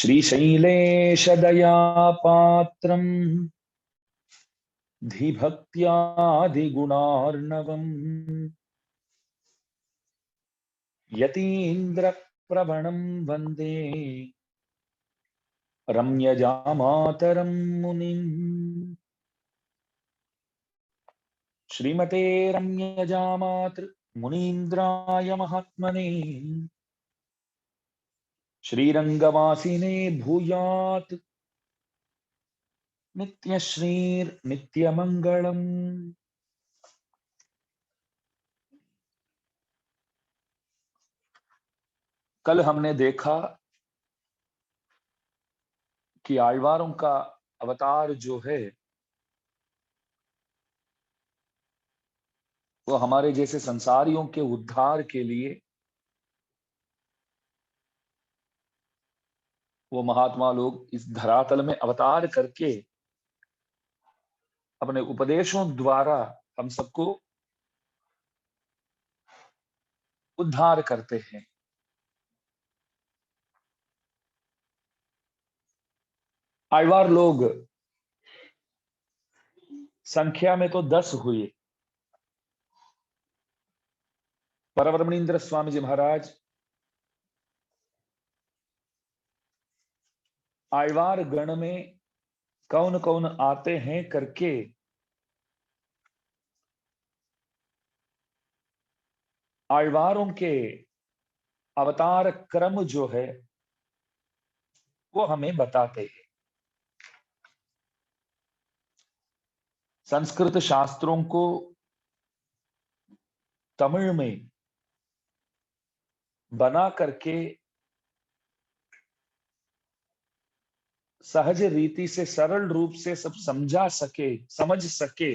श्रीशैलेशदयापात्रम् धीभक्त्यादिगुणार्णवम् यतीन्द्रप्रवणं वन्दे रम्यजामातरं मुनिम्। श्रीमते रम्यजामातृ मुनीन्द्राय महात्मने श्रीरंगवासिने भूयात् नित्यश्रीर्नित्यमंगलम्। कल हमने देखा कि आழ்वारों का अवतार जो है वो हमारे जैसे संसारियों के उद्धार के लिए वो महात्मा लोग इस धरातल में अवतार करके अपने उपदेशों द्वारा हम सबको उद्धार करते हैं। आழ்वार लोग संख्या में तो 10 हुए। परब्रह्मणींद्र स्वामी जी महाराज आழ்वार गण में कौन कौन आते हैं करके आழ்वारों के अवतार क्रम जो है वो हमें बताते हैं। संस्कृत शास्त्रों को तमिल में बना करके सहज रीति से सरल रूप से सब समझ सके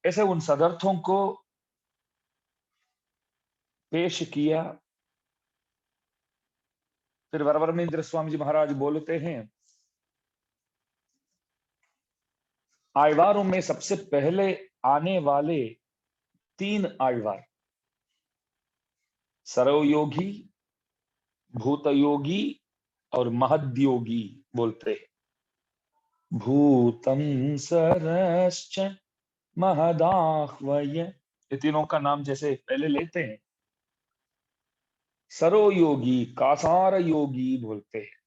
ऐसे उन सदर्थों को पेश किया। फिर वरवरमेंद्र स्वामी जी महाराज बोलते हैं आழ்वारों में सबसे पहले आने वाले 3 आழ்वार सरवयोगी, भूतयोगी और महद्योगी बोलते हैं। भूतम सरश्च महदाह्वय ये तीनों का नाम जैसे पहले लेते हैं। सरोयोगी कासार योगी बोलते हैं।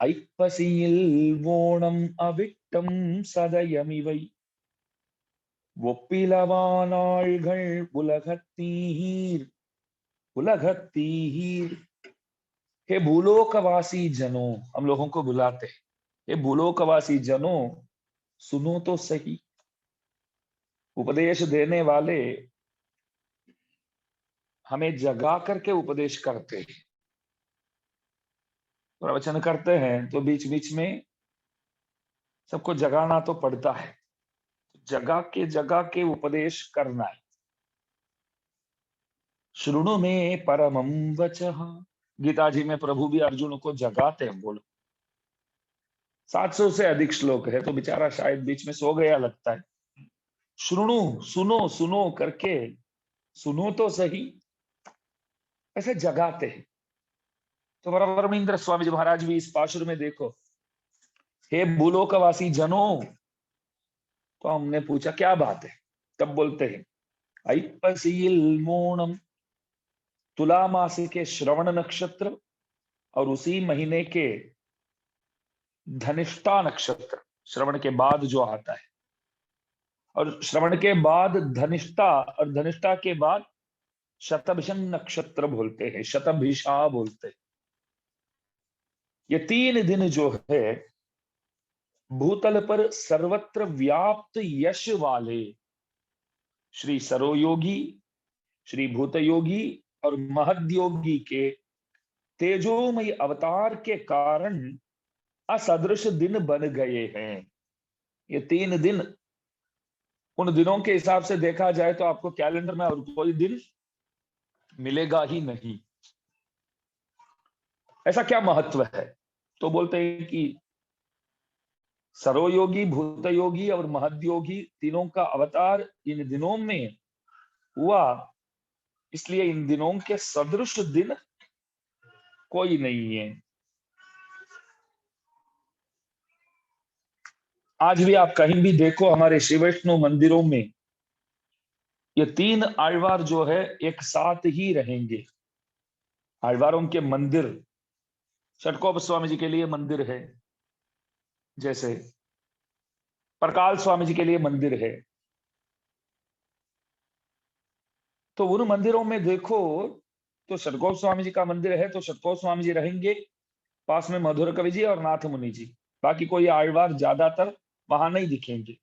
ऐप्पसील्वोणम अविक्तम सदयमिवै ஒப்பிலவானாள்கள் उलघतीर। हे भूलोकवासी जनों, हम लोगों को बुलाते हैं, हे भूलोकवासी जनों सुनो तो सही। उपदेश देने वाले हमें जगा करके उपदेश करते हैं। प्रवचन करते हैं तो बीच बीच में सबको जगाना तो पड़ता है, जगा के उपदेश करना है। श्रृणु में परमं वचः, गीता जी में प्रभु भी अर्जुन को जगाते हैं। बोलो 700 से अधिक श्लोक है तो बेचारा शायद बीच में सो गया लगता है। श्रृणु सुनो सुनो करके सुनो तो सही ऐसे जगाते हैं। तो वरवरमिंद्र स्वामी जी महाराज भी इस पाशुर में देखो, हे भूलोकवासी जनों। तो हमने पूछा क्या बात है, तब बोलते हैं ऐप्पसील्वोणम, तुला मास के श्रवण नक्षत्र और उसी महीने के धनिष्ठा नक्षत्र, श्रवण के बाद जो आता है, और श्रवण के बाद धनिष्ठा और धनिष्ठा के बाद शतभिषं नक्षत्र बोलते हैं, शतभिषा बोलते हैं। ये 3 दिन जो है भूतल पर सर्वत्र व्याप्त यश वाले श्री सरोयोगी, श्री भूतयोगी और महद्योगी के तेजोमय अवतार के कारण असदृश दिन बन गए हैं। ये 3 दिन उन दिनों के हिसाब से देखा जाए तो आपको कैलेंडर में और कोई दिन मिलेगा ही नहीं। ऐसा क्या महत्व है? तो बोलते हैं कि सरोयोगी, भूतयोगी और महद्योगी तीनों का अवतार इन दिनों में हुआ, इसलिए इन दिनों के सदृश दिन कोई नहीं है। आज भी आप कहीं भी देखो हमारे श्री वैष्णव मंदिरों में ये तीन आழ்वार जो है एक साथ ही रहेंगे। आழ்वारों के मंदिर, षटकोप स्वामी जी के लिए मंदिर है, जैसे प्रकाल स्वामी जी के लिए मंदिर है, तो उन मंदिरों में देखो तो षटकोप स्वामी जी का मंदिर है तो षटकोप स्वामी जी रहेंगे, पास में मधुर कवि जी और नाथ मुनि जी, बाकी कोई आழ்वार ज्यादातर वहां नहीं दिखेंगे।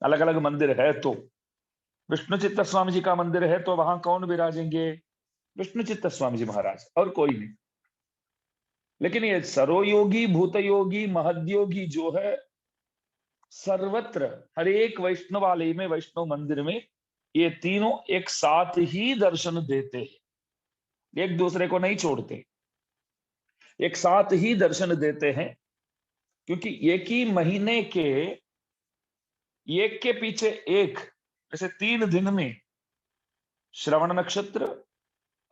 अलग अलग मंदिर है तो विष्णु चित्त स्वामी जी का मंदिर है तो वहां कौन विराजेंगे? विष्णु चित्त स्वामी जी महाराज, और कोई नहीं। लेकिन ये सरोयोगी, भूतयोगी, महद्योगी जो है सर्वत्र हर एक वैष्णवालय में, वैष्णव मंदिर में ये तीनों एक साथ ही दर्शन देते हैं, एक दूसरे को नहीं छोड़ते, एक साथ ही दर्शन देते हैं। क्योंकि एक ही महीने के एक के पीछे एक, जैसे 3 दिन में श्रवण नक्षत्र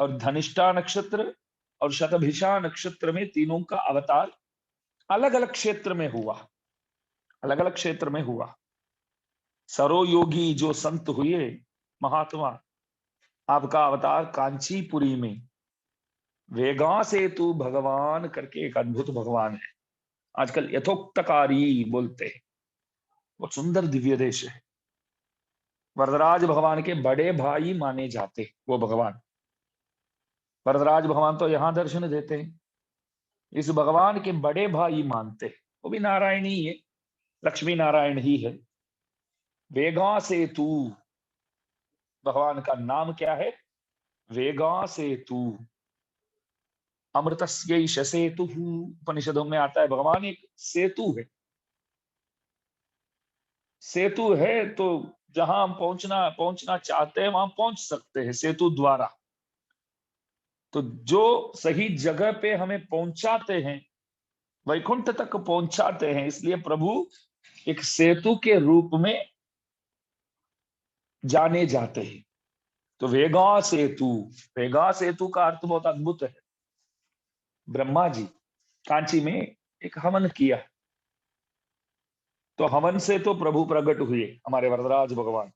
और धनिष्ठा नक्षत्र और शतभिषा नक्षत्र में तीनों का अवतार अलग अलग क्षेत्र में हुआ, अलग अलग क्षेत्र में हुआ। सरो योगी जो संत हुए महात्मा, आपका अवतार कांचीपुरी में, वेगा से तू भगवान करके एक अद्भुत भगवान है, आजकल यथोक्तकारी बोलते हैं, बहुत सुंदर दिव्य देश है। वरदराज भगवान के बड़े भाई माने जाते वो भगवान। वरदराज भगवान तो यहां दर्शन देते हैं, इस भगवान के बड़े भाई मानते हैं, वो भी नारायण ही है, लक्ष्मी नारायण ही है। वेगा से तू, भगवान का नाम क्या है? वेगा से तू, अमृतस्यैष सेतु, उपनिषदों में आता है भगवान एक सेतु है। सेतु है तो जहां हम पहुंचना चाहते हैं वहां पहुंच सकते हैं सेतु द्वारा। तो जो सही जगह पे हमें पहुंचाते हैं, वैकुंठ तक पहुंचाते हैं, इसलिए प्रभु एक सेतु के रूप में जाने जाते हैं। तो वेगा सेतु, वेगा सेतु का अर्थ बहुत अद्भुत है। ब्रह्मा जी कांची में एक हवन किया, तो हवन से तो प्रभु प्रकट हुए, हमारे वरदराज भगवान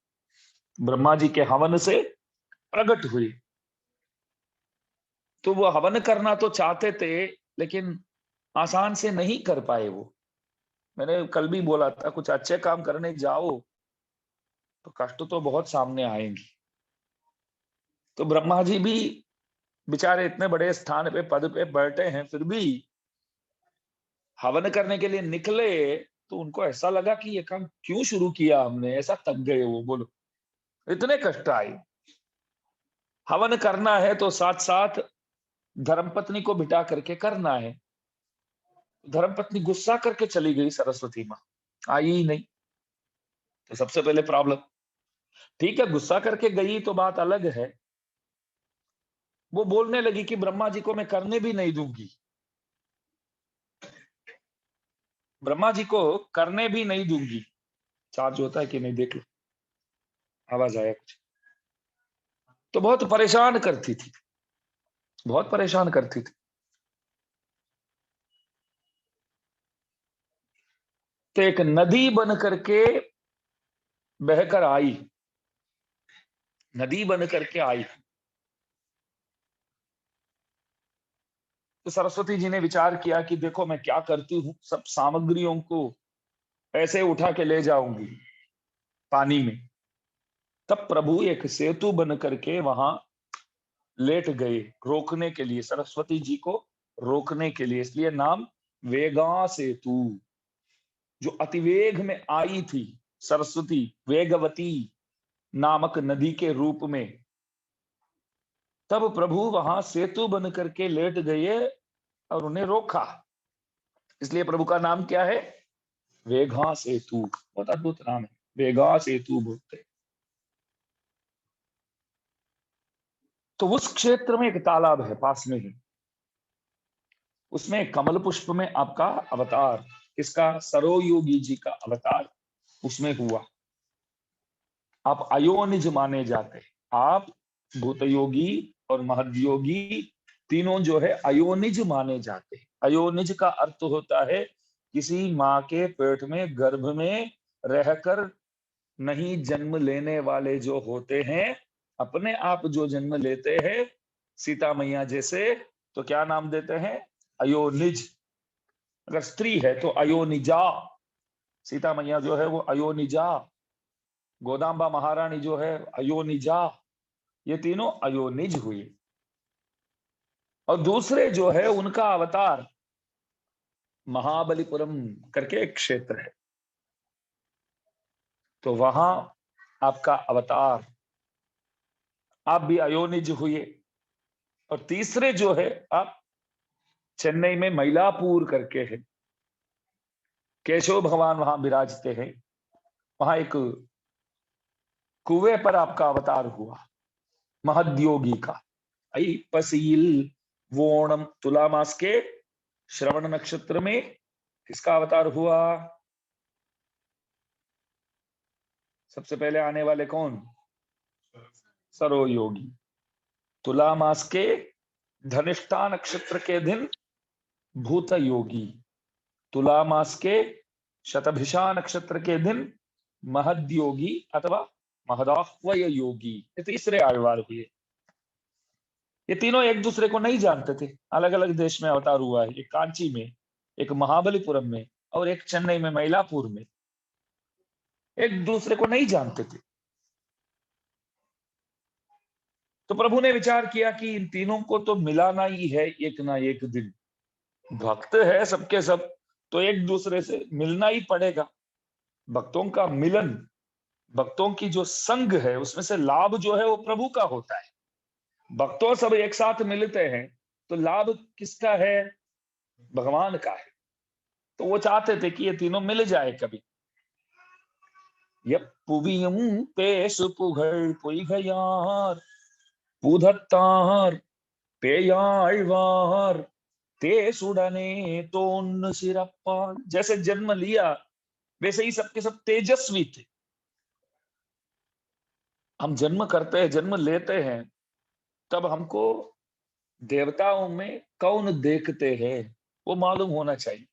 ब्रह्मा जी के हवन से प्रकट हुए। तो वो हवन करना तो चाहते थे लेकिन आसान से नहीं कर पाए वो। मैंने कल भी बोला था कुछ अच्छे काम करने जाओ तो कष्ट तो बहुत सामने आएंगे। तो ब्रह्मा जी भी बेचारे इतने बड़े स्थान पे, पद पे बैठे हैं, फिर भी हवन करने के लिए निकले तो उनको ऐसा लगा कि ये काम क्यों शुरू किया हमने, ऐसा थक गए वो, बोलो इतने कष्ट आए। हवन करना है तो साथ साथ धर्मपत्नी को बिठा करके करना है। धर्मपत्नी गुस्सा करके चली गई, सरस्वती माँ आई ही नहीं, तो सबसे पहले प्रॉब्लम। ठीक है, गुस्सा करके गई तो बात अलग है, वो बोलने लगी कि ब्रह्मा जी को मैं करने भी नहीं दूंगी, ब्रह्मा जी को करने भी नहीं दूंगी। चार्ज होता है कि नहीं देख लो, आवाज आया कुछ। तो बहुत परेशान करती थी, बहुत परेशान करती थी। तो एक नदी बन करके बहकर आई, नदी बन करके आई। तो सरस्वती जी ने विचार किया कि देखो मैं क्या करती हूँ, सब सामग्रियों को ऐसे उठा के ले जाऊंगी पानी में। तब प्रभु एक सेतु बन करके वहां लेट गए, रोकने के लिए, सरस्वती जी को रोकने के लिए, इसलिए नाम वेगा सेतु। जो अतिवेग में आई थी सरस्वती, वेगवती नामक नदी के रूप में, तब प्रभु वहां सेतु बन करके लेट गए और उन्हें रोका। इसलिए प्रभु का नाम क्या है? वेगा सेतु, बहुत अद्भुत नाम है, वेगा सेतु बोलते। तो उस क्षेत्र में एक तालाब है पास में ही, उसमें कमल पुष्प में आपका अवतार, इसका सरोयोगी जी का अवतार उसमें हुआ। आप अयोनिज माने जाते हैं, आप भूतयोगी और महद्योगी तीनों जो है अयोनिज माने जाते हैं। अयोनिज का अर्थ होता है किसी माँ के पेट में गर्भ में रहकर नहीं जन्म लेने वाले जो होते हैं, अपने आप जो जन्म लेते हैं सीता मैया जैसे, तो क्या नाम देते हैं? अयोनिज। अगर स्त्री है तो अयोनिजा। सीता मैया जो है वो अयोनिजा, गोदाम्बा महारानी जो है अयोनिजा, ये तीनों अयोनिज हुई। और दूसरे जो है उनका अवतार महाबलीपुरम करके एक क्षेत्र है, तो वहां आपका अवतार, आप भी अयोनिज हुए। और तीसरे जो है आप चेन्नई में मईलापुर करके है, केशव भगवान वहां विराजते हैं। वहां एक कुएं पर आपका अवतार हुआ महद्योगी का। ऐपसील वोणम, तुला मास के श्रवण नक्षत्र में किसका अवतार हुआ? सबसे पहले आने वाले कौन? सरोयोगी। तुला मास के धनिष्ठा नक्षत्र के दिन भूत योगी, तुला मास के शतभिषा नक्षत्र के दिन महद्योगी अथवा महदाह्वय योगी, ये तीसरे आविर्भाव हुए। ये तीनों एक दूसरे को नहीं जानते थे, अलग अलग देश में अवतार हुआ है। एक कांची में, एक महाबलीपुरम में, और एक चेन्नई में मईलापुर में। एक दूसरे को नहीं जानते थे। तो प्रभु ने विचार किया कि इन तीनों को तो मिलाना ही है एक ना एक दिन। भक्त है सबके सब, तो एक दूसरे से मिलना ही पड़ेगा। भक्तों का मिलन, भक्तों की जो संग है, उसमें से लाभ जो है वो प्रभु का होता है। भक्तों सब एक साथ मिलते हैं तो लाभ किसका है? भगवान का है। तो वो चाहते थे कि ये तीनों मिल जाए कभी। புவியும் பேசு புகழ் பொய்கையார் பூதத்தார் பேயாழ்வார் तेसुडने तोन सिरप्पा। जैसे जन्म लिया वैसे ही सबके सब तेजस्वी थे। हम जन्म करते हैं, जन्म लेते हैं, तब हमको देवताओं में कौन देखते हैं वो मालूम होना चाहिए।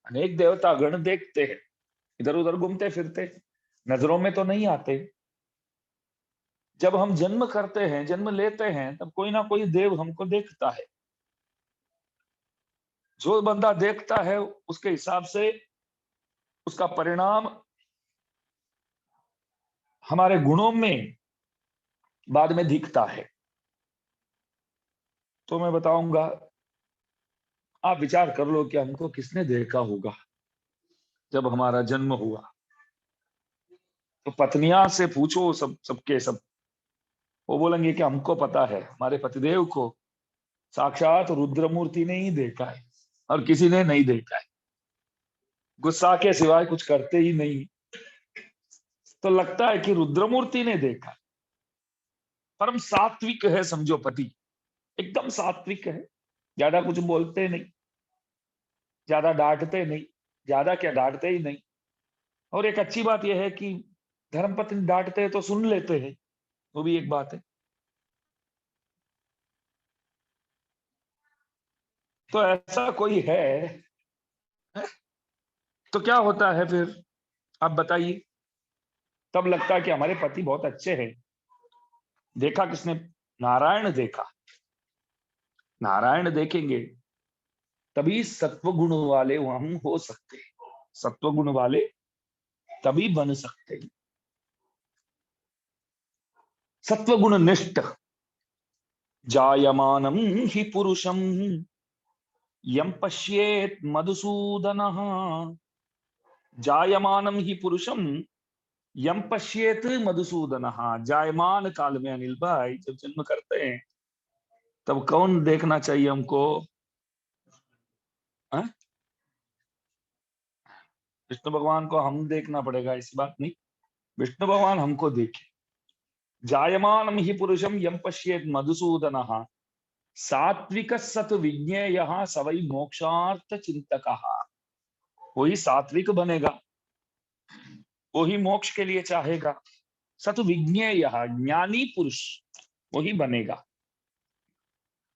अनेक देवता गण देखते हैं, इधर उधर घूमते फिरते, नजरों में तो नहीं आते। जब हम जन्म करते हैं, जन्म लेते हैं, तब कोई ना कोई देव हमको देखता है। जो बंदा देखता है उसके हिसाब से उसका परिणाम हमारे गुणों में बाद में दिखता है। तो मैं बताऊंगा, आप विचार कर लो कि हमको किसने देखा होगा जब हमारा जन्म हुआ। तो पत्नियां से पूछो, सबके सब वो बोलेंगे कि हमको पता है, हमारे पतिदेव को साक्षात रुद्रमूर्ति ने ही देखा है और किसी ने नहीं देखा है। गुस्सा के सिवाय कुछ करते ही नहीं, तो लगता है कि रुद्रमूर्ति ने देखा। परम सात्विक है समझो पति, एकदम सात्विक है, ज्यादा कुछ बोलते नहीं, ज्यादा डांटते नहीं, ज्यादा क्या डांटते ही नहीं। और एक अच्छी बात यह है कि धर्मपत्नी डांटते हैं तो सुन लेते हैं, वो भी एक बात है। तो ऐसा कोई है तो क्या होता है फिर, आप बताइए। तब लगता है कि हमारे पति बहुत अच्छे हैं। देखा किसने? नारायण देखा। नारायण देखेंगे तभी सत्व गुण वाले हम हो सकते हैं, सत्व गुण वाले तभी बन सकते हैं। सत्व गुण निष्ठ जायमानम ही पुरुषम यम पश्येत मधुसूदन। जायमानम ही पुरुषम यम पश्येत मधुसूदन। जायमान काल में अनिल भाई जब जन्म करते हैं तब कौन देखना चाहिए हमको? विष्णु भगवान को हम देखना पड़ेगा, ऐसी बात नहीं, विष्णु भगवान हमको देखे। जायमानम ही पुरुषम यम पश्येत मधुसूदन सात्विक सत विज्ञेय सवै मोक्षार्थ चिंतक। वही सात्विक बनेगा, वही मोक्ष के लिए चाहेगा। सत विज्ञेय ज्ञानी पुरुष, वही बनेगा।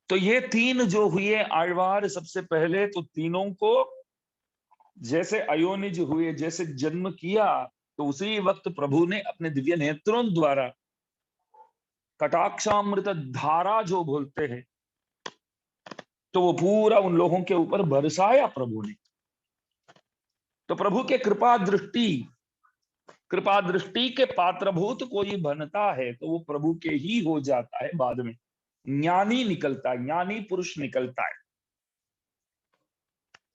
तो ये तीन जो हुए आழ்वार, सबसे पहले तो तीनों को जैसे अयोनिज हुए, जैसे जन्म किया, तो उसी वक्त प्रभु ने अपने दिव्य नेत्रों द्वारा कटाक्षामृत धारा जो बोलते हैं, तो वो पूरा उन लोगों के ऊपर बरसाया प्रभु ने। तो प्रभु के कृपा दृष्टि के पात्रभूत कोई बनता है तो वो प्रभु के ही हो जाता है। बाद में ज्ञानी निकलता है, ज्ञानी पुरुष निकलता है।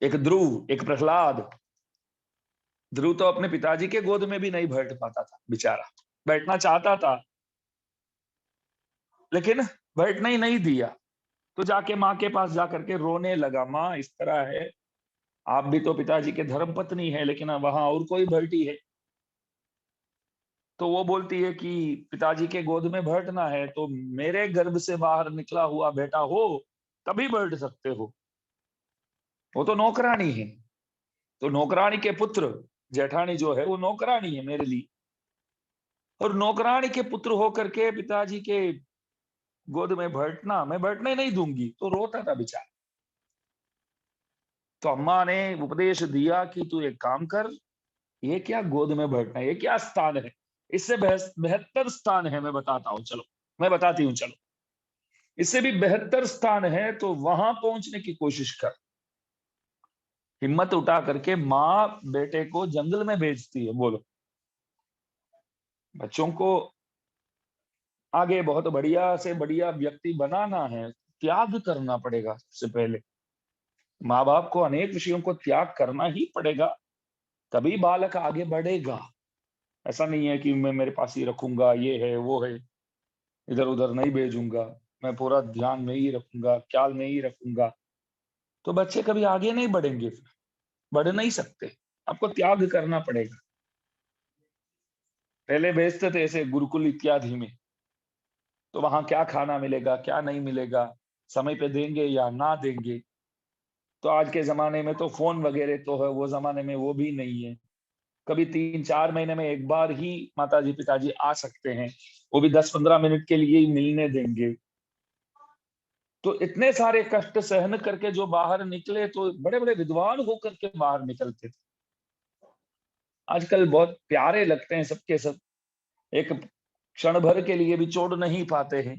एक ध्रुव, एक प्रहलाद। ध्रुव तो अपने पिताजी के गोद में भी नहीं बैठ पाता था बेचारा, बैठना चाहता था लेकिन बैठने ही नहीं दिया। तो जाके माँ के पास जाकर के रोने लगा, माँ इस तरह है, आप भी तो पिताजी के धर्म पत्नी है, लेकिन वहां और कोई बैठी है। तो वो बोलती है कि पिताजी के गोद में बैठना है तो मेरे गर्भ से बाहर निकला हुआ बेटा हो तभी बैठ सकते हो, वो तो नौकरानी है। तो नौकरानी के पुत्र, जेठानी जो है वो नौकरानी है मेरे लिए, और नौकरानी के पुत्र होकर के पिताजी के गोद में बैठना, मैं बैठने नहीं दूंगी। तो रोता था बेचारा। तो अम्मा ने उपदेश दिया कि तू एक काम कर, ये क्या गोद में बैठना है, ये क्या स्थान है, इससे बेहतर स्थान है, मैं बताता हूँ चलो, मैं बताती हूँ चलो, इससे भी बेहतर स्थान है, तो वहां पहुंचने की कोशिश कर। हिम्मत उठा करके माँ बेटे को जंगल में भेजती है। बोलो, बच्चों को आगे बहुत बढ़िया से बढ़िया व्यक्ति बनाना है, त्याग करना पड़ेगा सबसे पहले। माँ बाप को अनेक विषयों को त्याग करना ही पड़ेगा, तभी बालक आगे बढ़ेगा। ऐसा नहीं है कि मैं मेरे पास ही रखूंगा, ये है वो है, इधर उधर नहीं भेजूंगा, मैं पूरा ध्यान में ही रखूंगा, ख्याल में ही रखूंगा, तो बच्चे कभी आगे नहीं बढ़ेंगे, बढ़ नहीं सकते। आपको त्याग करना पड़ेगा। पहले भेजते थे ऐसे गुरुकुल इत्यादि में, तो वहां क्या खाना मिलेगा क्या नहीं मिलेगा, समय पे देंगे या ना देंगे। तो आज के जमाने में तो फोन वगैरह तो है, वो जमाने में वो भी नहीं है। कभी 3-4 महीने में एक बार ही माताजी पिताजी आ सकते हैं, वो भी 10-15 मिनट के लिए ही मिलने देंगे। तो इतने सारे कष्ट सहन करके जो बाहर निकले, तो बड़े बड़े विद्वान होकर के बाहर निकलते थे। आजकल बहुत प्यारे लगते हैं सबके सब, एक क्षण भर के लिए भी छोड़ नहीं पाते हैं।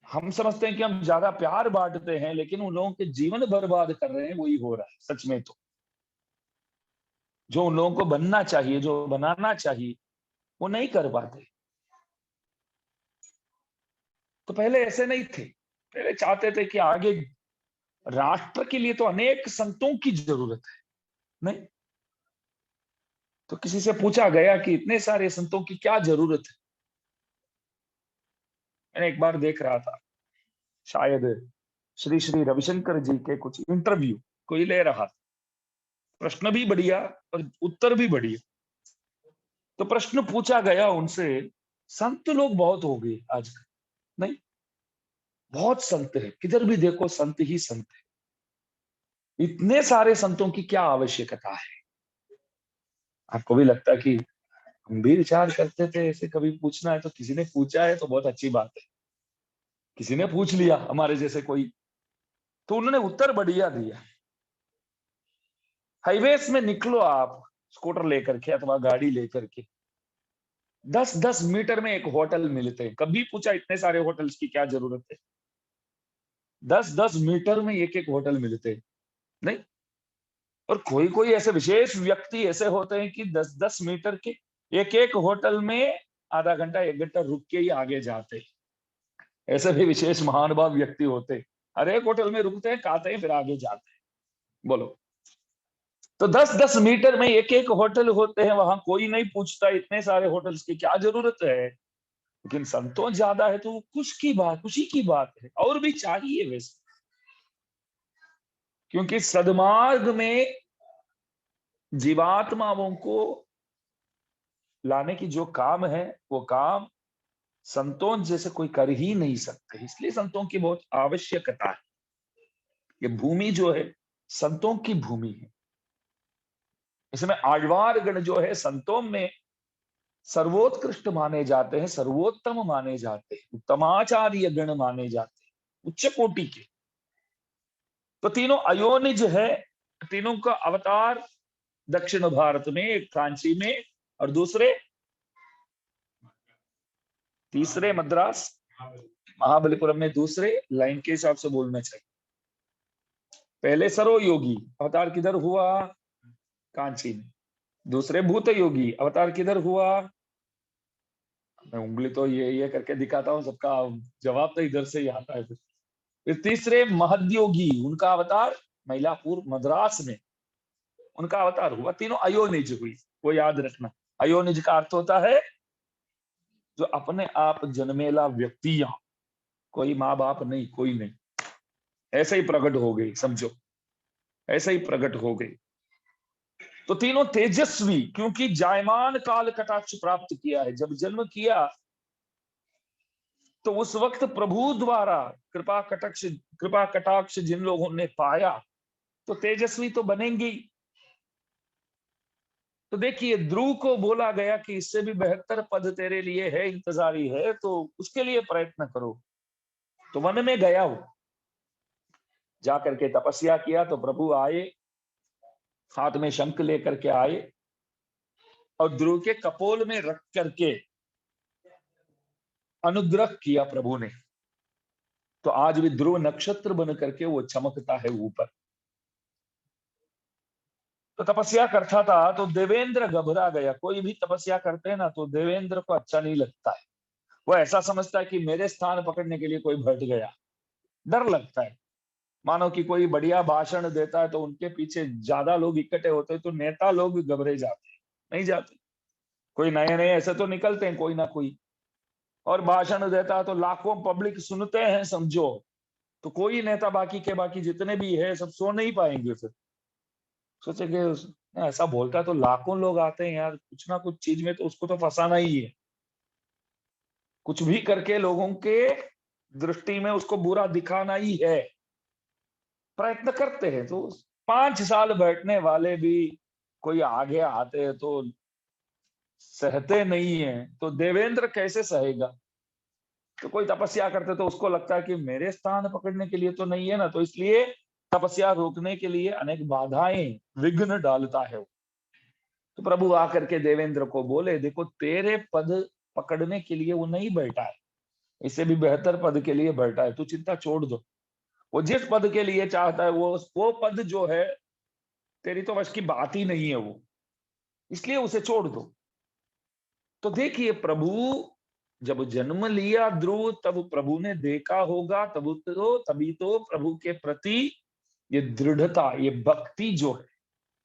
हम समझते हैं कि हम ज्यादा प्यार बांटते हैं, लेकिन उन लोगों के जीवन बर्बाद कर रहे हैं, वही हो रहा है सच में। तो जो उन लोगों को बनना चाहिए, जो बनाना चाहिए, वो नहीं कर पाते। तो पहले ऐसे नहीं थे, पहले चाहते थे कि आगे राष्ट्र के लिए तो अनेक संतों की जरूरत है। नहीं, तो किसी से पूछा गया कि इतने सारे संतों की क्या जरूरत है। मैंने एक बार देख रहा था, शायद श्री श्री रविशंकर जी के कुछ इंटरव्यू कोई ले रहा था, प्रश्न भी बढ़िया और उत्तर भी बढ़िया। तो प्रश्न पूछा गया उनसे, संत लोग बहुत हो गए आजकल, नहीं, बहुत संत है, किधर भी देखो संत ही संत है, इतने सारे संतों की क्या आवश्यकता है। आपको भी लगता है कि हम भी विचार करते थे ऐसे, कभी पूछना है तो किसी ने पूछा है तो बहुत अच्छी बात है, किसी ने पूछ लिया हमारे जैसे कोई, तो उन्होंने उत्तर बढ़िया दिया। हाईवेज में निकलो आप, स्कूटर लेकर के अथवा गाड़ी लेकर के, 10-10 मीटर में एक होटल मिलते हैं। कभी पूछा इतने सारे होटल्स की क्या जरूरत है? 10-10 मीटर में एक एक होटल मिलते हैं, नहीं। और कोई कोई ऐसे विशेष व्यक्ति ऐसे होते हैं कि 10-10 मीटर के एक एक होटल में आधा घंटा 1 घंटा रुक के ही आगे जाते हैं। ऐसे भी विशेष महानुभाव व्यक्ति होते हैं, हर एक होटल में रुकते हैं, खाते हैं, फिर आगे जाते हैं। बोलो, तो 10-10 मीटर में एक एक होटल होते हैं, वहां कोई नहीं पूछता इतने सारे होटल्स की क्या जरूरत है। लेकिन संतोष ज्यादा है तो खुश की बात, खुशी की बात है, और भी चाहिए वैसे। क्योंकि सदमार्ग में जीवात्माओं को लाने की जो काम है, वो काम संतों जैसे कोई कर ही नहीं सकते, इसलिए संतों की बहुत आवश्यकता है। ये भूमि जो है संतों की भूमि है। इसमें आழ்वार गण जो है संतों में सर्वोत्कृष्ट माने जाते हैं, सर्वोत्तम माने जाते हैं, उत्तमाचार्य गण माने जाते हैं, उच्च कोटि के। तो तीनों अयोनिज है, तीनों का अवतार दक्षिण भारत में, एक कांची में और दूसरे तीसरे मद्रास महाबलीपुरम में, दूसरे लाइन के हिसाब से बोलना चाहिए। पहले सरो योगी अवतार किधर हुआ? कांची में। दूसरे भूत योगी अवतार किधर हुआ? मैं उंगली तो ये करके दिखाता हूँ, सबका जवाब तो इधर से ही आता है। फिर तीसरे महद्योगी, उनका अवतार मइलापुर मद्रास में, उनका अवतार हुआ। तीनों अयोनिज हुई, वो याद रखना। अयोनिज का अर्थ होता है जो अपने आप जन्मेला व्यक्ति, यहाँ कोई माँ बाप नहीं, कोई नहीं, ऐसे ही प्रकट हो गई, समझो ऐसे ही प्रकट हो गई। तो तीनों तेजस्वी, क्योंकि जायमान काल कटाक्ष प्राप्त किया है। जब जन्म किया तो उस वक्त प्रभु द्वारा कृपा कटाक्ष जिन लोगों ने पाया तो तेजस्वी तो बनेंगे। तो देखिए, ध्रुव को बोला गया कि इससे भी बेहतर पद तेरे लिए है, इंतजारी है, तो उसके लिए प्रयत्न करो। तो वन में गया वो, जाकर के तपस्या किया। तो प्रभु आए, हाथ में शंख लेकर के आए और ध्रुव के कपोल में रख करके अनुग्रह किया प्रभु ने। तो आज भी ध्रुव नक्षत्र बन करके वो चमकता है ऊपर। तो तपस्या करता था तो देवेंद्र घबरा गया। कोई भी तपस्या करते हैं ना तो देवेंद्र को अच्छा नहीं लगता है। वो ऐसा समझता है कि मेरे स्थान पकड़ने के लिए कोई बैठ गया, डर लगता है। मानो कि कोई बढ़िया भाषण देता है तो उनके पीछे ज्यादा लोग इकट्ठे होते हैं तो नेता लोग घबरे जाते हैं, नहीं जाते। कोई नए नए ऐसे तो निकलते हैं कोई ना कोई, और भाषण देता है तो लाखों पब्लिक सुनते हैं, समझो। तो कोई नेता बाकी के बाकी जितने भी है सब सो नहीं पाएंगे। फिर सोचेंगे ऐसा बोलता है तो लाखों लोग आते हैं यार, कुछ ना कुछ चीज में तो उसको तो फंसाना ही है। कुछ भी करके लोगों के दृष्टि में उसको बुरा दिखाना ही है, प्रयत्न करते हैं। तो 5 साल बैठने वाले भी कोई आगे आते हैं तो सहते नहीं है, तो देवेंद्र कैसे सहेगा? तो कोई तपस्या करते तो उसको लगता है कि मेरे स्थान पकड़ने के लिए तो नहीं है ना, तो इसलिए तपस्या रोकने के लिए अनेक बाधाएं, विघ्न डालता है। तो प्रभु आकर के देवेंद्र को बोले, देखो तेरे पद पकड़ने के लिए वो नहीं बैठा है, इससे भी बेहतर पद के लिए बैठा है, तू चिंता छोड़ दो। वो जिस पद के लिए चाहता है वो पद जो है तेरी तो वश की बात ही नहीं है वो, इसलिए उसे छोड़ दो। तो देखिए, प्रभु जब जन्म लिया ध्रुव, तब प्रभु ने देखा होगा, तभी तो प्रभु के प्रति ये दृढ़ता, ये भक्ति जो है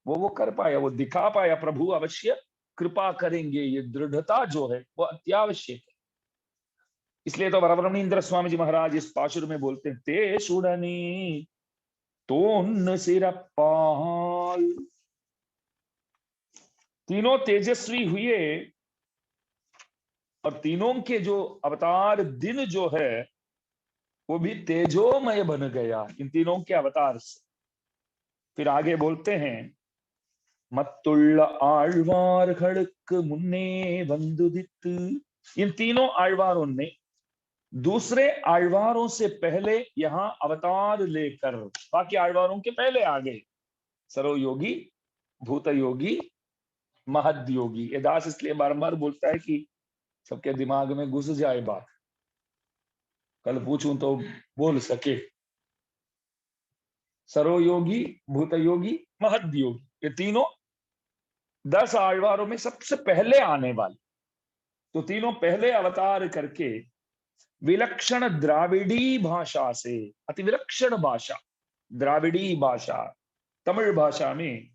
वो कर पाया, वो दिखा पाया। प्रभु अवश्य कृपा करेंगे, ये दृढ़ता जो है वो अत्यावश्यक है। इसलिए तो वरवरमणींद्र स्वामी जी महाराज इस पाशुर में बोलते हैं, ते सुड़नी तो सिरपाल। तीनों तेजस्वी हुए और तीनों के जो अवतार दिन जो है वो भी तेजोमय बन गया इन तीनों के अवतार से। फिर आगे बोलते हैं, मत्तुள்ள आழ்வார் खड़क मुन्ने वंदुदित। इन तीनों आழ்वारों ने दूसरे आழ்वारों से पहले यहां अवतार लेकर, बाकी आழ்वारों के पहले आ गए। सरो योगी, भूत योगी, महद योगी। ये दास इसलिए बारंबार बोलता है कि सबके दिमाग में घुस जाए बात, कल पूछूं तो बोल सके। सरो योगी, भूत योगी, महद योगी, ये तीनों 10 आழ்वारों में सबसे पहले आने वाले। तो तीनों पहले अवतार करके विलक्षण द्राविड़ी भाषा से, अति विलक्षण भाषा द्राविड़ी भाषा, तमिल भाषा में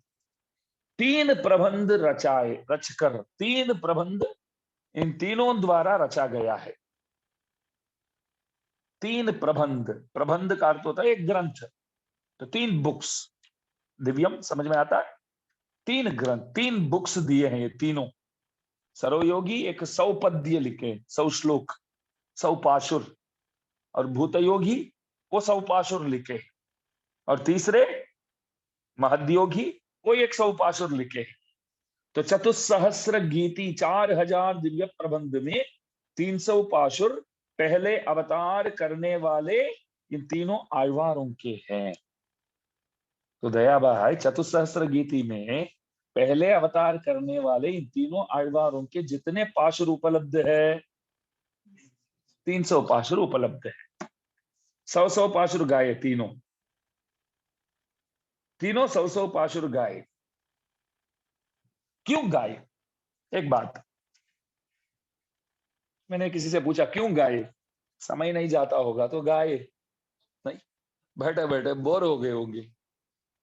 3 प्रबंध रचाए, रचकर 3 प्रबंध इन तीनों द्वारा रचा गया है। 3 प्रबंध, प्रबंध का अर्थ होता है एक ग्रंथ, तो 3 बुक्स, दिव्यम समझ में आता है। 3 ग्रंथ, 3 बुक्स दिए हैं ये तीनों। सरोयोगी एक 100 पद्य लिखे, 100 श्लोक, 100 पाशुर, और भूतयोगी वो 100 पाशुर लिखे, और तीसरे महद्योगी वो 100 पाशुर लिखे। तो चतुस्सहस्र गीति 4000 दिव्य प्रबंध में 300 पाशुर पहले अवतार करने वाले इन तीनों आழ்वारों के हैं। तो दया भाई चतुस्सहस्र गीति में पहले अवतार करने वाले इन तीनों आழ்वारों के जितने पाशुर उपलब्ध है, 300 पाशुर उपलब्ध है। 100 पाशुर गाए, तीनों 100 पाशुर गाए। क्यों गाए? एक बात मैंने किसी से पूछा, क्यों गाए? समय नहीं जाता होगा तो गाए, नहीं बैठे बैठे बोर हो गए होंगे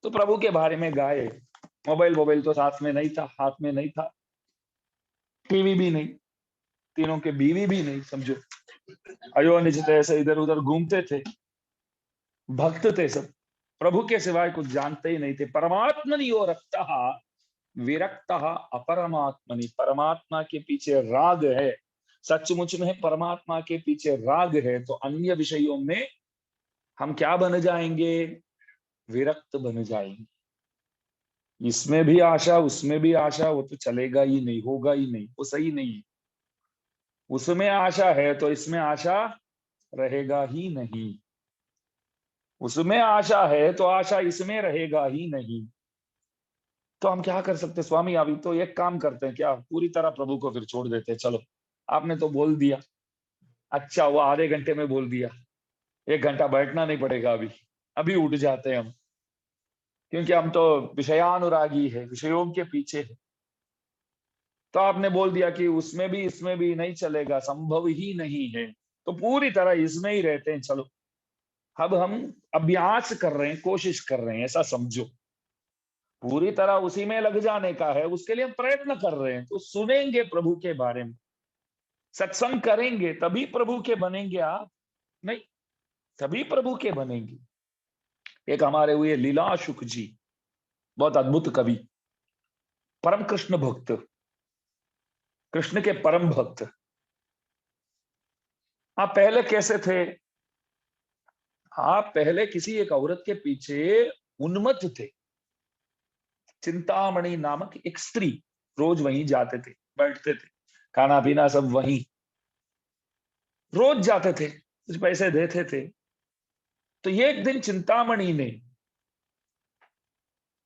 तो प्रभु के बारे में गाए। मोबाइल तो साथ में नहीं था, हाथ में नहीं था, टीवी भी नहीं, तीनों के बीवी भी नहीं, समझो अयोनिज थे, ऐसे इधर उधर घूमते थे, भक्त थे सब, प्रभु के सिवाय कुछ जानते ही नहीं थे। परमात्मनि यो रक्तः विरक्तः अपरमात्मनि, परमात्मा के पीछे राग है, सचमुच में परमात्मा के पीछे राग है तो अन्य विषयों में हम क्या बन जाएंगे? विरक्त बन जाएंगे। इसमें भी आशा उसमें भी आशा, वो तो चलेगा ही नहीं, होगा ही नहीं, वो सही नहीं है। उसमें आशा है तो इसमें आशा रहेगा ही नहीं, उसमें आशा है तो आशा इसमें रहेगा ही नहीं। तो हम क्या कर सकते स्वामी? अभी तो एक काम करते हैं, क्या पूरी तरह प्रभु को फिर छोड़ देते हैं। चलो आपने तो बोल दिया, अच्छा वो आधे घंटे में बोल दिया, 1 घंटा बैठना नहीं पड़ेगा, अभी अभी उठ जाते हैं हम, क्योंकि हम तो विषयानुरागी है, विषयों के पीछे है। तो आपने बोल दिया कि उसमें भी इसमें भी नहीं चलेगा, संभव ही नहीं है, तो पूरी तरह इसमें ही रहते हैं। चलो अब हम अभ्यास कर रहे हैं, कोशिश कर रहे हैं, ऐसा समझो। पूरी तरह उसी में लग जाने का है, उसके लिए हम प्रयत्न कर रहे हैं। तो सुनेंगे प्रभु के बारे में, सत्संग करेंगे तभी प्रभु के बनेंगे आप, नहीं तभी प्रभु के बनेंगे। एक हमारे हुए लीला शुक जी, बहुत अद्भुत कवि, परम कृष्ण भक्त, कृष्ण के परम भक्त। आप पहले कैसे थे? आप पहले किसी एक औरत के पीछे उन्मत्त थे। चिंतामणि नामक एक स्त्री, रोज वहीं जाते थे, बैठते थे, खाना पीना सब वहीं, रोज जाते थे, कुछ पैसे देते थे। तो ये एक दिन चिंतामणि ने,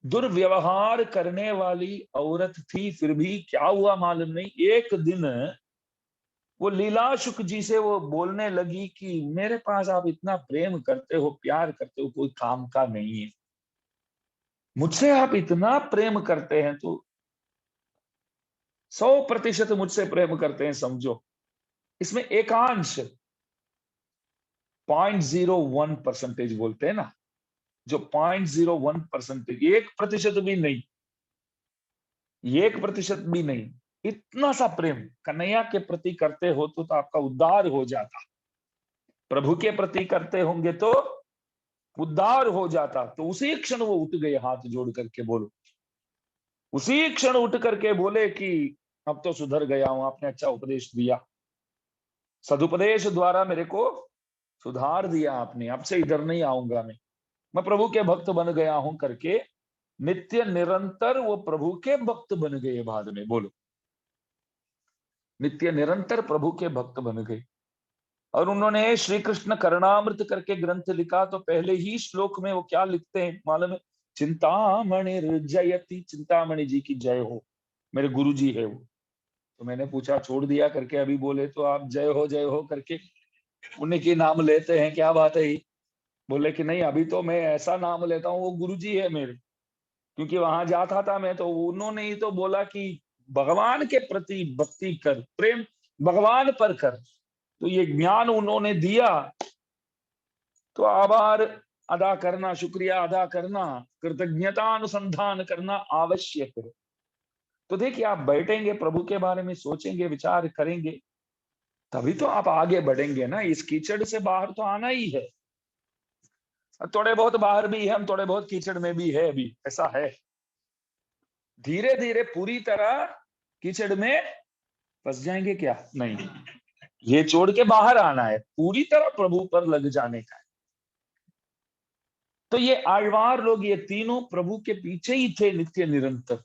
दुर्व्यवहार करने वाली औरत थी, फिर भी क्या हुआ मालूम नहीं, एक दिन वो लीलाशुक जी से वो बोलने लगी कि मेरे पास आप इतना प्रेम करते हो, प्यार करते हो, कोई काम का नहीं है, मुझसे आप इतना प्रेम करते हैं तो 100% मुझसे प्रेम करते हैं समझो, इसमें एकांश 0.01% बोलते हैं ना, जो 0.01%, 1% भी नहीं, 1% भी नहीं, इतना सा प्रेम कन्हैया के प्रति करते हो तो आपका उद्धार हो जाता, प्रभु के प्रति करते होंगे तो उद्धार हो जाता। तो उसी क्षण वो उठ गए, हाथ जोड़ करके बोलो, उसी क्षण उठ करके बोले कि अब तो सुधर गया हूं, आपने अच्छा उपदेश दिया, सदुपदेश द्वारा मेरे को सुधार दिया आपने, अब से इधर नहीं आऊंगा मैं प्रभु के भक्त बन गया हूं करके नित्य निरंतर वो प्रभु के भक्त बन गए। बाद में बोलो, नित्य निरंतर प्रभु के भक्त बन गए। और उन्होंने श्री कृष्ण करणामृत करके ग्रंथ लिखा, तो पहले ही श्लोक में वो क्या लिखते हैं मालूम है? चिंतामणि जयति, चिंतामणि जी की जय हो, मेरे गुरु जी है वो। तो मैंने पूछा छोड़ दिया करके, अभी बोले तो आप जय हो करके उन्हीं के नाम लेते हैं, क्या बात है? बोले कि नहीं, अभी तो मैं ऐसा नाम लेता हूँ, वो गुरु जी है मेरे, क्योंकि वहां जाता था मैं तो उन्होंने ही तो बोला कि भगवान के प्रति भक्ति कर, प्रेम भगवान पर कर, तो ये ज्ञान उन्होंने दिया। तो आभार अदा करना, शुक्रिया अदा करना, कृतज्ञता अनुसंधान करना आवश्यक है। तो देखिए, आप बैठेंगे प्रभु के बारे में सोचेंगे, विचार करेंगे, तभी तो आप आगे बढ़ेंगे ना। इस कीचड़ से बाहर तो आना ही है। थोड़े बहुत बाहर भी है हम, थोड़े बहुत कीचड़ में भी है, अभी ऐसा है। धीरे धीरे पूरी तरह कीचड़ में फंस जाएंगे क्या? नहीं, ये छोड़ के बाहर आना है, पूरी तरह प्रभु पर लग जाने का है। तो ये आழ்वार लोग, ये तीनों प्रभु के पीछे ही थे नित्य निरंतर।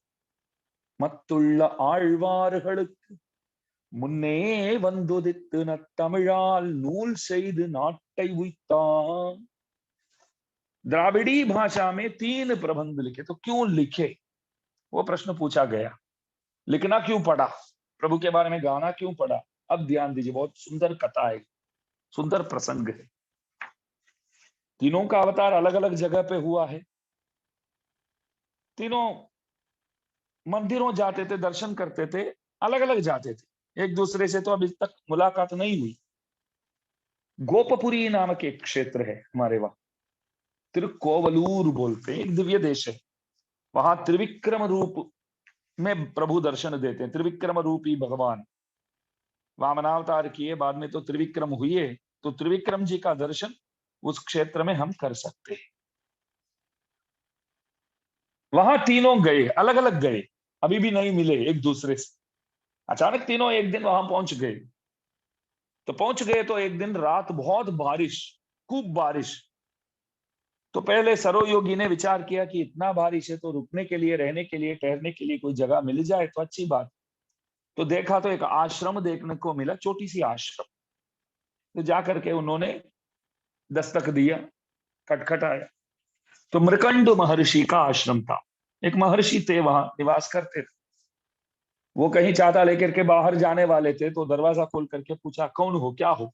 மத்துள்ள ஆழ்வார்களுக்கு முன்னே வந்துதித்து தமிழால் नूल செய்து नाट्टை उइत्तान। द्राविड़ी भाषा में 3 प्रबंध लिखे, तो क्यों लिखे, वो प्रश्न पूछा गया। लिखना क्यों पड़ा, प्रभु के बारे में गाना क्यों पड़ा। अब ध्यान दीजिए, बहुत सुंदर कथा है, सुंदर प्रसंग है। तीनों का अवतार अलग अलग जगह पे हुआ है। तीनों मंदिरों जाते थे, दर्शन करते थे, अलग अलग जाते थे, एक दूसरे से तो अभी तक मुलाकात नहीं हुई। गोपपुरी नामक एक क्षेत्र है हमारे वहां, तिरुकोवलूर बोलते हैं, एक दिव्य देश है। वहां त्रिविक्रम रूप में प्रभु दर्शन देते हैं। त्रिविक्रम रूपी भगवान वामनावतार किए, बाद में तो त्रिविक्रम हुए, तो त्रिविक्रम जी का दर्शन उस क्षेत्र में हम कर सकते हैं। वहां तीनों गए, अलग अलग गए, अभी भी नहीं मिले एक दूसरे से। अचानक तीनों एक दिन वहां पहुंच गए। तो पहुंच गए तो एक दिन रात बहुत बारिश, खूब बारिश। तो पहले सरो योगी ने विचार किया कि इतना बारिश है तो रुकने के लिए, रहने के लिए, ठहरने के लिए कोई जगह मिल जाए तो अच्छी बात। तो देखा तो एक आश्रम देखने को मिला, छोटी सी आश्रम। तो जाकर के उन्होंने दस्तक दिया, खटखटाया, तो मृकंड महर्षि का आश्रम था। एक महर्षि थे, वहां निवास करते थे। वो कहीं चाहता लेकर के बाहर जाने वाले थे, तो दरवाजा खोल करके पूछा, कौन हो, क्या हो।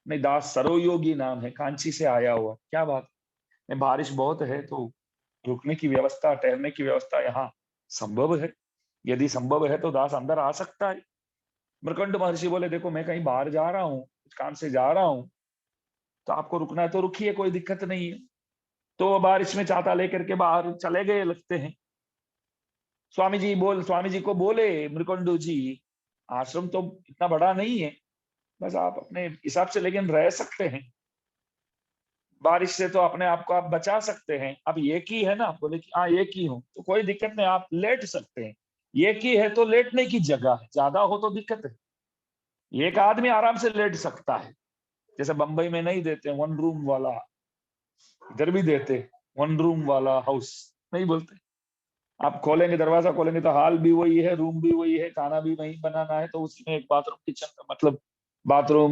नहीं, दास सरोयोगी नाम है, कांची से आया हुआ। क्या बात है, बारिश बहुत है तो रुकने की व्यवस्था, ठहरने की व्यवस्था यहाँ संभव है। यदि संभव है तो दास अंदर आ सकता है। मृकंड महर्षि बोले, देखो मैं कहीं बाहर जा रहा हूँ, कुछ काम से जा रहा हूँ, तो आपको रुकना है तो रुकिए, कोई दिक्कत नहीं है। तो वो बारिश में छाता लेकर के बाहर चले गए लगते हैं। स्वामी जी को बोले मृकंडू जी, आश्रम तो इतना बड़ा नहीं है, बस आप अपने हिसाब से लेकिन रह सकते हैं, बारिश से तो अपने आप को आप बचा सकते हैं। अब एक ही है ना, बोले कि हाँ एक ही हूँ, तो कोई दिक्कत नहीं, आप लेट सकते हैं। एक ही है तो लेटने की जगह है, ज्यादा हो तो दिक्कत है। एक आदमी आराम से लेट सकता है, जैसे बंबई में नहीं देते 1 रूम वाला, इधर भी देते 1 रूम वाला हाउस, नहीं बोलते। आप खोलेंगे, दरवाजा खोलेंगे तो हाल भी वही है, रूम भी वही है, खाना भी वही बनाना है, तो उसी में एक बाथरूम, किचन, मतलब बाथरूम,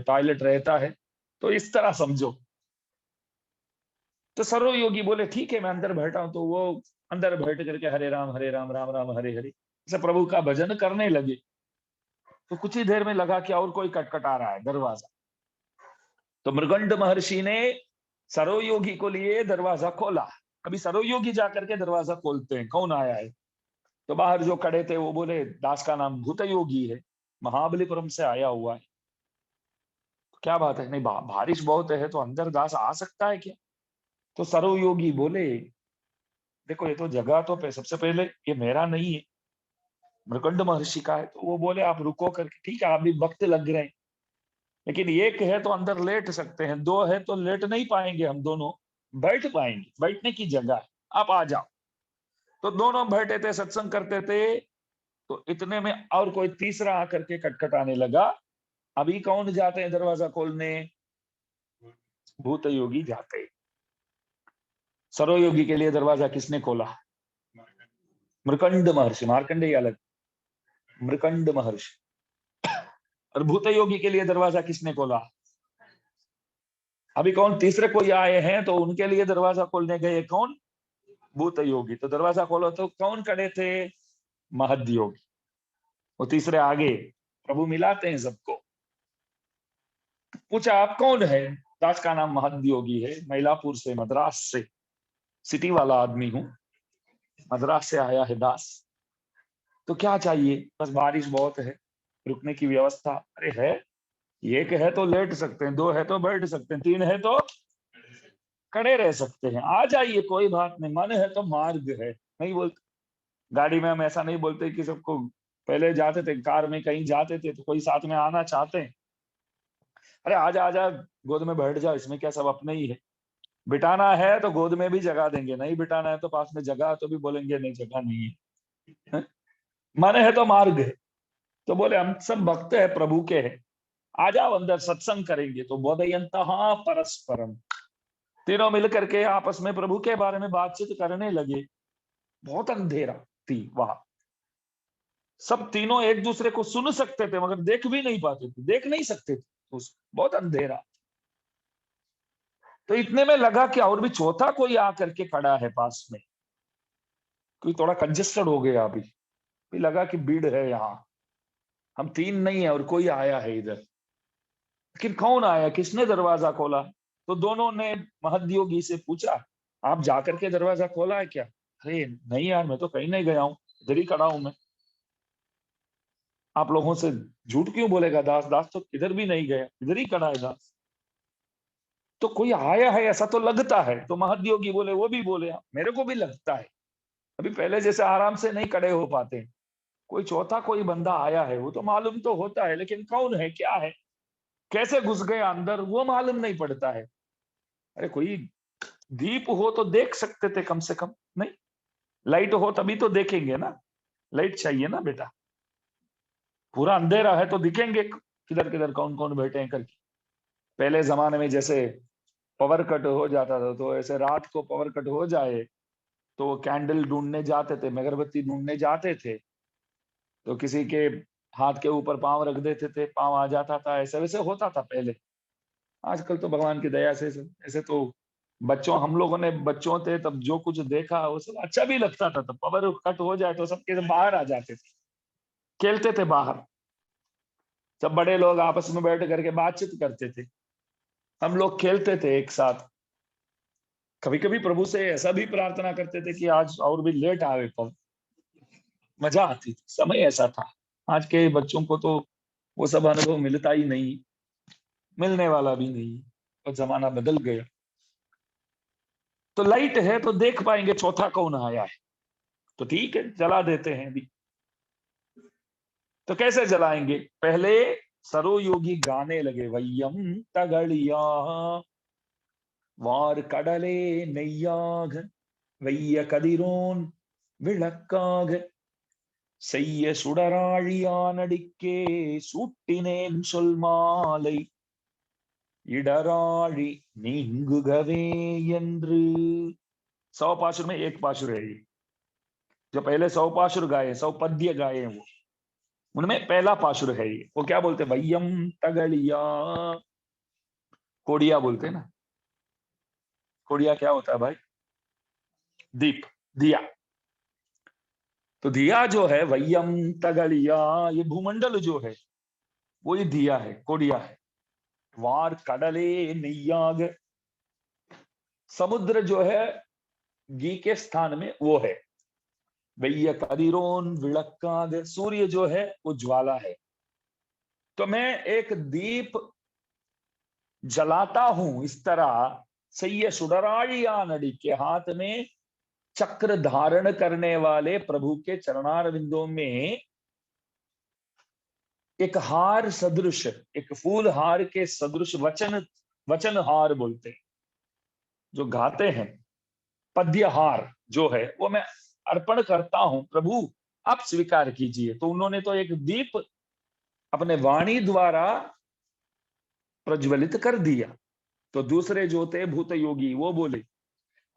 टॉयलेट रहता है। तो इस तरह समझो। तो सर्व योगी बोले, ठीक है मैं अंदर बैठा हूं। तो वो अंदर बैठ करके हरे राम राम राम हरे हरे ऐसे प्रभु का भजन करने लगे। तो कुछ ही देर में लगा कि और कोई कटकटा रहा है दरवाजा। तो मृगंड महर्षि ने सरो योगी को लिए दरवाजा खोला। अभी सरो योगी जाकर के दरवाजा खोलते हैं, कौन आया है। तो बाहर जो खड़े थे वो बोले, दास का नाम भूत योगी है, महाबलीपुरम से आया हुआ है। तो क्या बात है, नहीं बारिश बहुत है तो अंदर दास आ सकता है क्या। तो सरो योगी बोले, देखो ये तो जगह तो सबसे पहले ये मेरा नहीं है, मृकंड महर्षि का है। तो वो बोले, आप रुको करके, ठीक है आप भी वक्त लग रहे हैं, लेकिन एक है तो अंदर लेट सकते हैं, 2 है तो लेट नहीं पाएंगे, हम दोनों बैठ पाएंगे, बैठने की जगह है, आप आ जाओ। तो दोनों बैठे थे, सत्संग करते थे। तो इतने में और कोई तीसरा आकर के खटखटाने लगा। अभी कौन जाते हैं दरवाजा खोलने, भूत योगी जाते। सरो योगी के लिए दरवाजा किसने खोला, मृकंड महर्षि, मार्कंडेय अलग, मृकंड महर्षि। और भूत योगी के लिए दरवाजा किसने खोला, अभी कौन तीसरे कोई आए हैं तो उनके लिए दरवाजा खोलने गए, कौन, भूत योगी। तो दरवाजा खोलो तो कौन खड़े थे, महद योगी। वो तीसरे आगे, प्रभु मिलाते हैं सबको। पूछा, आप कौन है, दास का नाम महद योगी है, मैलापुर से, मद्रास से, सिटी वाला आदमी हूँ, मद्रास से आया है दास। तो क्या चाहिए, बस बारिश बहुत है, रुकने की व्यवस्था। अरे है, एक है तो लेट सकते हैं, 2 है तो बैठ सकते हैं, 3 है तो खड़े रह सकते हैं, आ जाइए कोई बात नहीं, मन है तो मार्ग है, नहीं बोलते। गाड़ी में हम ऐसा नहीं बोलते कि सबको, पहले जाते थे कार में कहीं जाते थे तो कोई साथ में आना चाहते हैं, अरे आजा आजा गोद में बैठ जाओ, इसमें क्या, सब अपने ही है। बिठाना है तो गोद में भी जगह देंगे, नहीं बिठाना है तो पास में जगह तो भी बोलेंगे नहीं जगह नहीं है। मन है तो मार्ग है। तो बोले, हम सब भक्त है प्रभु के हैं, आ जाओ अंदर, सत्संग करेंगे। तो बोधयंतः परस्परम, तीनों मिलकर के आपस में प्रभु के बारे में बातचीत करने लगे। बहुत अंधेरा थी वहां, सब तीनों एक दूसरे को सुन सकते थे मगर देख भी नहीं पाते थे, देख नहीं सकते थे, बहुत अंधेरा। तो इतने में लगा कि और भी चौथा कोई आकर के खड़ा है पास में, कोई थोड़ा कंजेस्टेड हो गया अभी, भी लगा कि भीड़ है यहाँ, हम तीन नहीं है और कोई आया है इधर। लेकिन कौन आया, किसने दरवाजा खोला? तो दोनों ने महदयोगी से पूछा, आप जाकर के दरवाजा खोला है क्या? अरे नहीं यार, मैं तो कहीं नहीं गया हूँ, इधर ही खड़ा हूं मैं। आप लोगों से झूठ क्यों बोलेगा दास, दास तो इधर भी नहीं गया, इधर ही खड़ा है दास। तो कोई आया है ऐसा तो लगता है। तो महदयोगी बोले, वो भी बोले, "हाँ, मेरे को भी लगता है, अभी पहले जैसे आराम से नहीं खड़े हो पाते, कोई चौथा कोई बंदा आया है, वो तो मालूम तो होता है, लेकिन कौन है, क्या है, कैसे घुस गए अंदर, वो मालूम नहीं पड़ता है। अरे कोई दीप हो तो देख सकते थे कम से कम, नहीं, लाइट हो तभी तो देखेंगे ना, लाइट चाहिए ना बेटा, पूरा अंधेरा है तो दिखेंगे किधर किधर कौन कौन बैठे हैं करके। पहले जमाने में जैसे पावर कट हो जाता था, तो ऐसे रात को पावर कट हो जाए तो वो कैंडल ढूंढने जाते थे, अगरबत्ती ढूंढने जाते थे, तो किसी के हाथ के ऊपर पांव रख देते थे, पांव आ जाता था, ऐसे वैसे होता था पहले। आजकल तो भगवान की दया से ऐसे तो बच्चों, हम लोगों ने बच्चों थे तब जो कुछ देखा वो सब अच्छा भी लगता था, तब पावर कट हो जाए तो सबके बाहर आ जाते थे, खेलते थे बाहर, सब बड़े लोग आपस में बैठ करके बातचीत करते थे, हम लोग खेलते थे एक साथ। कभी कभी प्रभु से ऐसा भी प्रार्थना करते थे कि आज और भी लेट आवे, पर मजा आती थी, समय ऐसा था। आज के बच्चों को तो वो सब अनुभव मिलता ही नहीं, मिलने वाला भी नहीं, और जमाना बदल गया। तो लाइट है तो देख पाएंगे चौथा कौन आया है, तो ठीक है जला देते हैं अभी। तो कैसे जलाएंगे? पहले सरो योगी गाने लगे, वय्यम तगड़िया वार कडले नैयाग वैय कदिरोन விளக்காக செய்ய சுடராழியானடிக்கே சூட்டினேன் சொல் மாலை இடராழி நீங்குகவே என்று। 100 पाशुर में एक पाशुर है ये, जो पहले 100 पाशुर गाए, 100 पद्य गाए हैं वो, उनमें पहला पाशुर है ये। वो क्या बोलते हैं? वय्यम तगड़िया, कोडिया बोलते हैं ना। कोडिया क्या होता है भाई? दीप, दिया। तो दिया जो है वय्यम तगड़िया, ये भूमंडल जो है वो ये दिया है, कोडिया है। वार कडले नैयाग, समुद्र जो है घी के स्थान में वो है। वैय कदिरोन विளக்காக, सूर्य जो है वो ज्वाला है। तो मैं एक दीप जलाता हूं इस तरह, सैय सुडराड़िया नडी के हाथ में चक्र धारण करने वाले प्रभु के चरणारविंदों में एक हार सदृश, एक फूल हार के सदृश वचन, वचन हार बोलते हैं जो गाते हैं, पद्य हार जो है वो मैं अर्पण करता हूं प्रभु, आप स्वीकार कीजिए। तो उन्होंने तो एक दीप अपने वाणी द्वारा प्रज्वलित कर दिया। तो दूसरे जो थे भूत योगी वो बोले,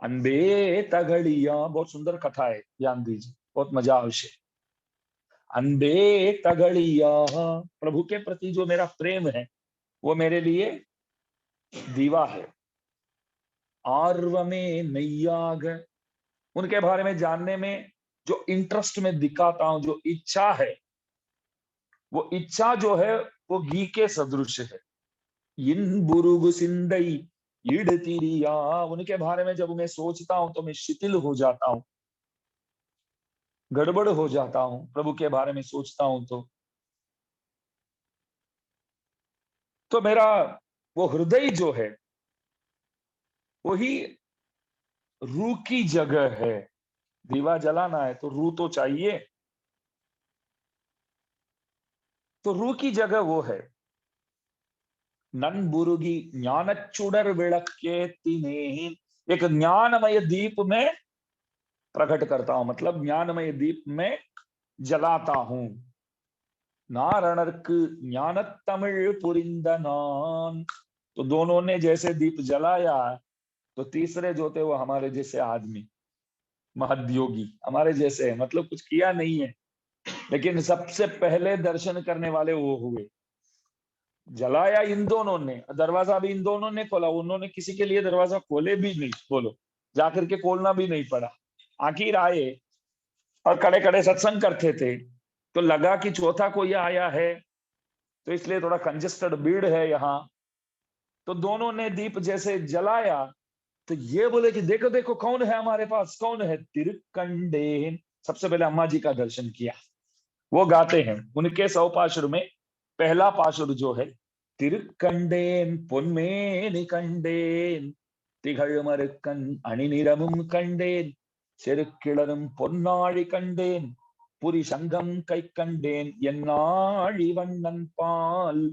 अनबे तगड़िया, बहुत सुंदर कथा है, ध्यान दीजिए, बहुत मजा आवश्य। अनबे तगड़िया, प्रभु के प्रति जो मेरा प्रेम है वो मेरे लिए दीवा है। आर्व में नैयाग, उनके बारे में जानने में जो इंटरेस्ट में दिखाता हूं, जो इच्छा है, वो इच्छा जो है वो घी के सदृश है। इन बुरुग सिंदई तिरिया, उनके बारे में जब मैं सोचता हूं तो मैं शिथिल हो जाता हूं, गड़बड़ हो जाता हूं, प्रभु के बारे में सोचता हूं तो मेरा वो हृदय जो है वही रू की जगह है। दीवा जलाना है तो रू तो चाहिए, तो रू की जगह वो है। ननबुरुगी ज्ञानचुडर विளக்கே तिने, एक ज्ञानमय दीप में प्रकट करता हूं, मतलब ज्ञानमय दीप में जलाता हूं। नारणर्क ज्ञान तमिल पुरिंद नान, तो दोनों ने जैसे दीप जलाया, तो तीसरे जो थे वो हमारे जैसे आदमी, महद्योगी हमारे जैसे है, मतलब कुछ किया नहीं है, लेकिन सबसे पहले दर्शन करने वाले वो हुए। जलाया इन दोनों ने, दरवाजा भी इन दोनों ने खोला, उन्होंने किसी के लिए दरवाजा खोले भी नहीं, बोलो, जाकर के खोलना भी नहीं पड़ा। आखिर आए और कड़े कड़े सत्संग करते थे, तो लगा कि चौथा कोई आया है, तो इसलिए थोड़ा कंजेस्टेड भीड़ है यहाँ। तो दोनों ने दीप जैसे जलाया, तो ये बोले कि देखो देखो कौन है हमारे पास, कौन है, तिरुकंडेन। सबसे पहले अम्मा जी का दर्शन किया। वो गाते हैं, उनके 100 पाशुर में पहला पाशुर जो है, तिरुकंडेन पुन्मेनि कंडेन तिगळमरुक्कन अणिनिरमुम कंडेन செருக்கிளரும் பொன்னாழி கண்டேன் புரி சங்கம் கை கண்டேன் என்னாழி வண்ணன் பால்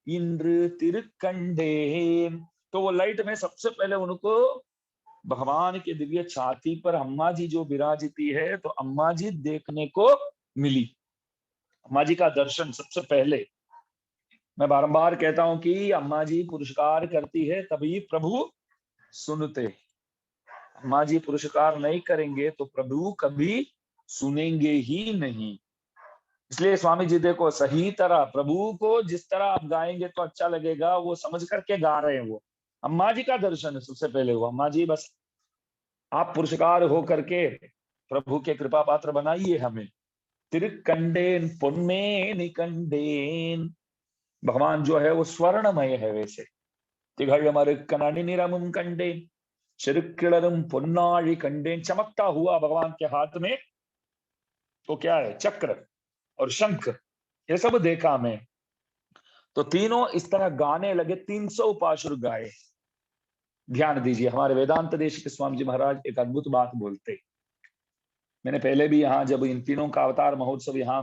इंद्र तिरुकंडेन। तो वो लाइट में सबसे पहले उनको भगवान के दिव्य छाती पर अम्मा जी जो विराजती है, तो अम्मा जी देखने को मिली। अम्मा जी का दर्शन सबसे पहले। मैं बारंबार कहता हूं कि अम्मा जी पुरस्कार करती है तभी प्रभु सुनते। अम्मा जी पुरस्कार नहीं करेंगे तो प्रभु कभी सुनेंगे ही नहीं। इसलिए स्वामी जी देखो, सही तरह प्रभु को जिस तरह आप गाएंगे तो अच्छा लगेगा, वो समझ करके गा रहे हैं। वो अम्मा जी का दर्शन है सबसे पहले हुआ। अम्मा जी बस आप पुरस्कार हो करके प्रभु के कृपा पात्र बनाइए हमें। तिरुकंडेन पुन्मेनि कंडेन, भगवान जो है वो स्वर्णमय है वैसे। तिगळमरुक्कन कंडेन செருக்கிளரும் பொன்னாழி कंडेन, चमकता हुआ भगवान के हाथ में तो क्या है, चक्र और शंख, ये सब देखा मैं। तो तीनों इस तरह गाने लगे, 300 पाशुर गाए। ध्यान दीजिए, हमारे वेदांत देश के स्वामी जी महाराज एक अद्भुत बात बोलते। मैंने पहले भी यहाँ जब इन तीनों का अवतार महोत्सव यहाँ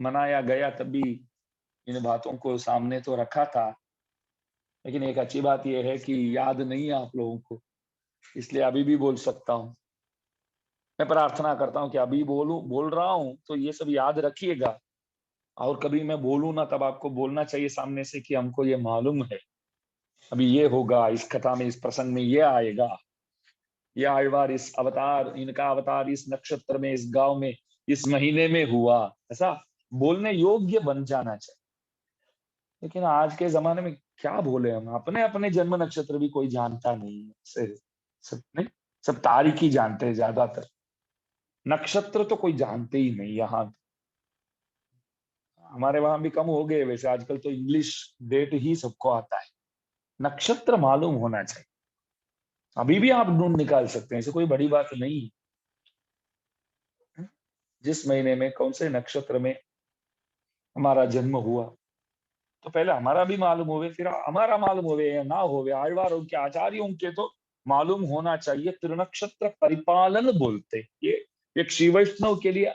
मनाया गया तब भी इन बातों को सामने तो रखा था, लेकिन एक अच्छी बात यह है कि याद नहीं है आप लोगों को, इसलिए अभी भी बोल सकता हूँ। मैं प्रार्थना करता हूँ कि अभी बोल रहा हूँ तो ये सब याद रखिएगा, और कभी मैं बोलूँ ना तब आपको बोलना चाहिए सामने से कि हमको ये मालूम है, अभी ये होगा, इस कथा में, इस प्रसंग में ये आएगा, ये आयवार इस अवतार, इनका अवतार इस नक्षत्र में, इस गांव में, इस महीने में हुआ, ऐसा बोलने योग्य बन जाना चाहिए। लेकिन आज के जमाने में क्या बोले हम, अपने अपने जन्म नक्षत्र भी कोई जानता नहीं है, सब नहीं, सब तारीख ही जानते हैं ज्यादातर, नक्षत्र तो कोई जानते ही नहीं। यहाँ हमारे वहां भी कम हो गए वैसे, आजकल तो इंग्लिश डेट ही सबको आता है, नक्षत्र मालूम होना चाहिए। अभी भी आप ढूंढ निकाल सकते हैं, ऐसे कोई बड़ी बात नहीं है। जिस महीने में कौन से नक्षत्र में हमारा जन्म हुआ, तो पहले हमारा भी मालूम होवे, फिर हमारा मालूम होवे या ना होवे, आழ்वारों के आचार्यों के तो मालूम होना चाहिए। त्रिनक्षत्र परिपालन बोलते, ये एक श्री वैष्णव के लिए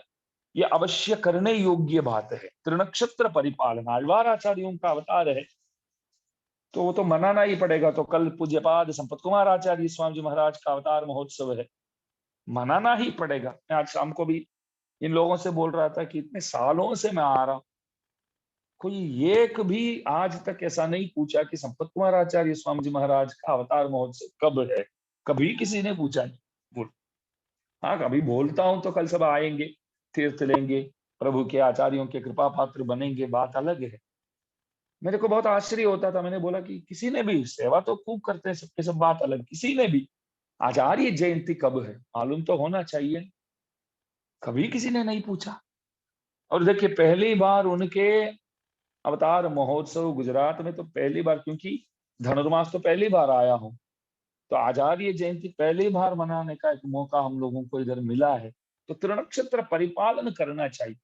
ये अवश्य करने योग्य बात है। त्रिनक्षत्र परिपालन आழ்वार आचार्यों का अवतार है, तो वो तो मनाना ही पड़ेगा। तो कल पूज्यपाद संपत कुमार आचार्य स्वामी जी महाराज का अवतार महोत्सव है, मनाना ही पड़ेगा। मैं आज शाम को भी इन लोगों से बोल रहा था कि इतने सालों से मैं आ रहा हूं, कोई एक भी आज तक ऐसा नहीं पूछा कि संपत कुमार आचार्य स्वामी जी महाराज का अवतार महोत्सव कब है, कभी किसी ने पूछा नहीं। बोल, हाँ कभी बोलता हूं तो कल सब आएंगे, तीर्थ लेंगे, प्रभु के आचार्यों के कृपा पात्र बनेंगे, बात अलग है। मेरे को बहुत आश्चर्य होता था, मैंने बोला कि किसी ने भी, सेवा तो खूब करते हैं सबके सब, बात अलग, किसी ने भी आचार्य जयंती कब है मालूम तो होना चाहिए, कभी किसी ने नहीं पूछा। और देखिए पहली बार उनके अवतार महोत्सव गुजरात में, तो पहली बार, क्योंकि धनुर्मास तो पहली बार आया हूं, तो आचार्य जयंती पहली बार मनाने का एक मौका हम लोगों को इधर मिला है। तो त्रिनक्षत्र परिपालन करना चाहिए।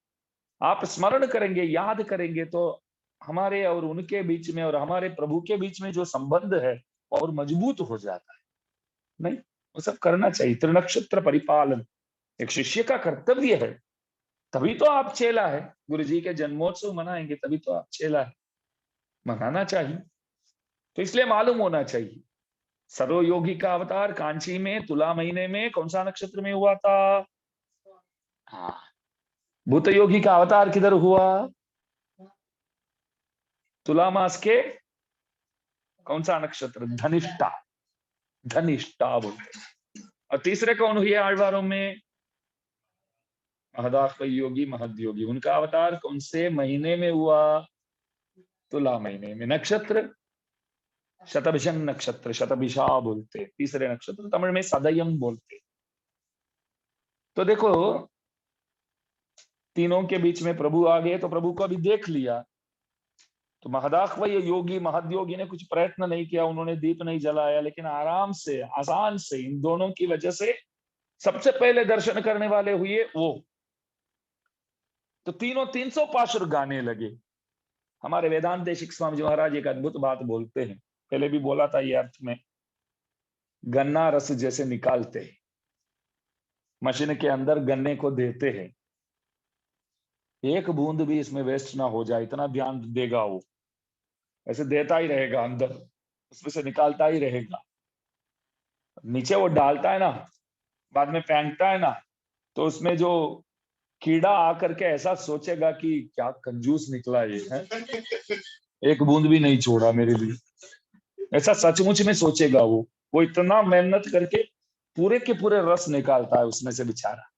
आप स्मरण करेंगे, याद करेंगे, तो हमारे और उनके बीच में और हमारे प्रभु के बीच में जो संबंध है और मजबूत हो जाता है। नहीं, वो सब करना चाहिए। त्रिनक्षत्र परिपालन एक शिष्य का कर्तव्य है, तभी तो आप चेला है। गुरु जी के जन्मोत्सव मनाएंगे तभी तो आप चेला है, मनाना चाहिए। तो इसलिए मालूम होना चाहिए। सर्वयोगी का अवतार कांची में तुला महीने में कौन सा नक्षत्र में हुआ था? हाँ, भूत योगी का अवतार किधर हुआ? तुला मास के कौन सा नक्षत्र? धनिष्ठा, धनिष्ठा बोलते। और तीसरे कौन हुए आழ்वारों में? महदाख योगी महद्योगी, उनका अवतार कौन से महीने में हुआ? तुला महीने में। नक्षत्र शतभिषं नक्षत्र, शतभिषा बोलते, तीसरे नक्षत्र तमिल में सदयम बोलते। तो देखो तीनों के बीच में प्रभु आ गए, तो प्रभु को अभी देख लिया। तो महदाख योगी महद्योगी ने कुछ प्रयत्न नहीं किया, उन्होंने दीप नहीं जलाया, लेकिन आराम से आसान से इन दोनों की वजह से सबसे पहले दर्शन करने वाले हुए वो। तो तीनों 300 पाशुर गाने लगे। हमारे वेदांत देशिक स्वामी जी महाराज एक अद्भुत बात बोलते हैं, पहले भी बोला था ये अर्थ में, गन्ना रस जैसे निकालते हैं, मशीन के अंदर गन्ने को देते हैं, एक बूंद भी इसमें वेस्ट ना हो जाए इतना ध्यान देगा वो, ऐसे देता ही रहेगा अंदर, उसमें से निकालता ही रहेगा। नीचे वो डालता है ना, बाद में फेंकता है ना, तो उसमें जो कीड़ा आकर के ऐसा सोचेगा कि क्या कंजूस निकला ये है, एक बूंद भी नहीं छोड़ा मेरे लिए, ऐसा सचमुच में सोचेगा वो इतना मेहनत करके पूरे के पूरे रस निकालता है उसमें से बेचारा।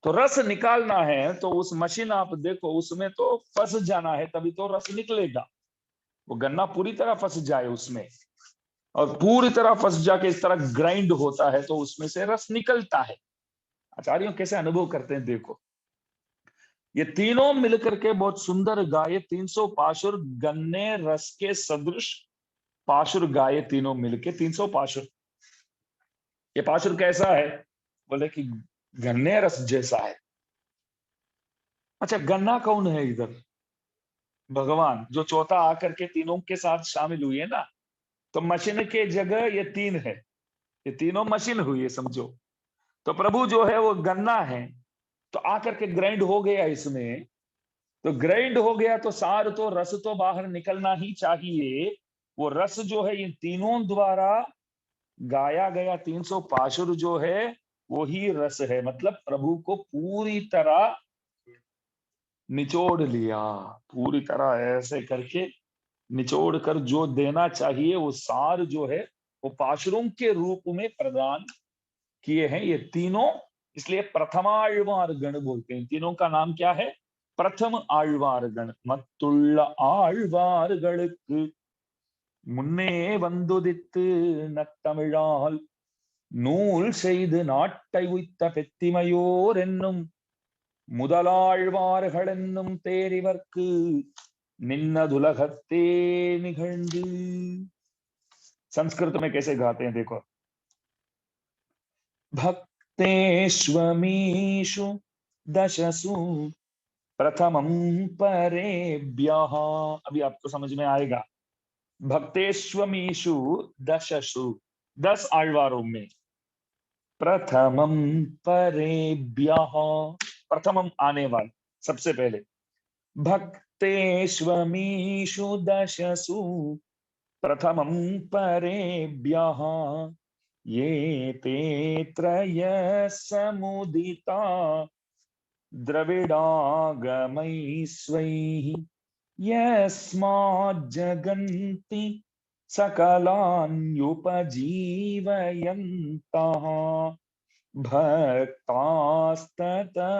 तो रस निकालना है तो उस मशीन आप देखो, उसमें तो फंस जाना है तभी तो रस निकलेगा। वो गन्ना पूरी तरह फंस जाए उसमें, और पूरी तरह फंस जाके इस तरह ग्राइंड होता है तो उसमें से रस निकलता है। आचार्यों कैसे अनुभव करते हैं देखो, ये तीनों मिलकर के बहुत सुंदर गाये, 300 पाशुर गन्ने रस के सदृश पाशुर गाये, तीनों मिलके 300 पाशुर। ये पाशुर कैसा है? बोले कि गन्ने रस जैसा है। अच्छा, गन्ना कौन है इधर? भगवान, जो चौथा आकर के तीनों के साथ शामिल हुई है ना। तो मशीन के जगह ये तीन है, ये तीनों मशीन हुई है समझो। तो प्रभु जो है वो गन्ना है, तो आकर के ग्राइंड हो गया इसमें, तो ग्राइंड हो गया तो सार तो रस तो बाहर निकलना ही चाहिए। वो रस जो है इन तीनों द्वारा गाया गया 300 पाशुर जो है वो ही रस है, मतलब प्रभु को पूरी तरह निचोड़ लिया, पूरी तरह ऐसे करके निचोड़ कर जो देना चाहिए वो सार जो है वो पाशुरों के रूप में प्रदान किए हैं ये तीनों। इसलिए प्रथमाழ்वार गण बोलते हैं। तीनों का नाम क्या है? प्रथम आழ்वार गण। मत्तुள்ள ஆழ்வார்களுக்கு முன்னே வந்துதித்து நத்தமிழால் நூல் செய்து நாட்டை உய்த்த பெத்திமையோர் என்னும் முதலாழ்வார்கள் என்னும் தேரிவர்க்கு निन्नदुलगत्ते निघंडु। संस्कृत में कैसे गाते हैं देखो, भक्तेष्वमीषु दशसु प्रथमं परेभ्यः। अभी आपको समझ में आएगा। भक्तेष्वमीषु दशसु, 10 आழ்वारों में, प्रथमं परेभ्यः, प्रथमम आने वाले सबसे पहले, भक्तेष्वमीषु दशसु प्रथमं परेभ्यः ये ते त्रय समुदिता द्रविडागमैस्वैः यस्माज्जगन्ति सकलान्युपजीवयन्तः भक्तास्ततः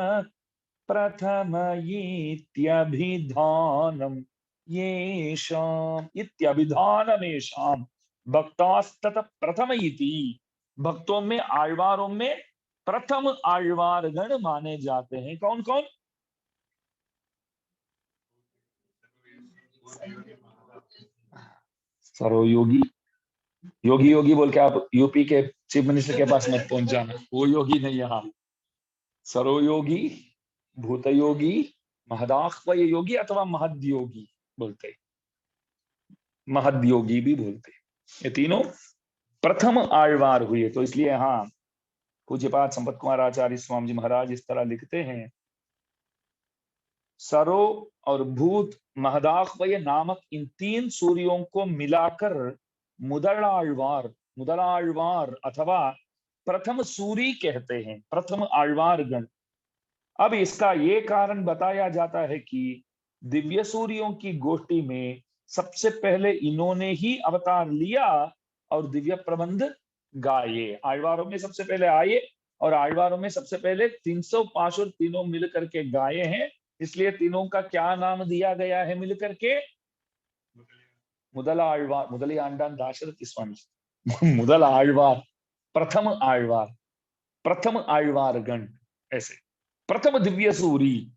प्रथमयेत्यभिधानम् येषाम् इत्यभिधानमेषाम् भक्तास्तत प्रथम इति। भक्तों में आழ்वारों में प्रथम आழ்वार गण माने जाते हैं। कौन कौन? सर्वयोगी। योगी योगी बोल के आप यूपी के चीफ मिनिस्टर के पास मत पहुंच जाना, वो योगी नहीं यहाँ। सर्वयोगी, भूतयोगी, महदाह्वय योगी अथवा महद्योगी बोलते, महद्योगी भी बोलते। ये तीनों प्रथम आழ்वार हुए। तो इसलिए हाँ, पूज्यपाद संपत कुमार आचार्य स्वामी जी महाराज इस तरह लिखते हैं, सरो और भूत महदाह्वय नामक इन तीन सूर्यों को मिलाकर मुदलाழ்वार, मुदलाழ்वार अथवा प्रथम सूरी कहते हैं, प्रथम आழ்वार गण। अब इसका ये कारण बताया जाता है कि दिव्य सूर्यों की गोष्ठी में सबसे पहले इन्होंने ही अवतार लिया और दिव्य प्रबंध गाए। आழ்वारों में सबसे पहले आए और आழ்वारों में सबसे पहले 300 पाशुर तीनों मिल करके गाए हैं, इसलिए तीनों का क्या नाम दिया गया है मिल करके? मुदल आழ்वार, मुदली आंडान दाशरथी स्वामी मुदल आழ்वार, प्रथम आழ்वार, प्रथम आழ்वार गण, ऐसे प्रथम दिव्य सूरी।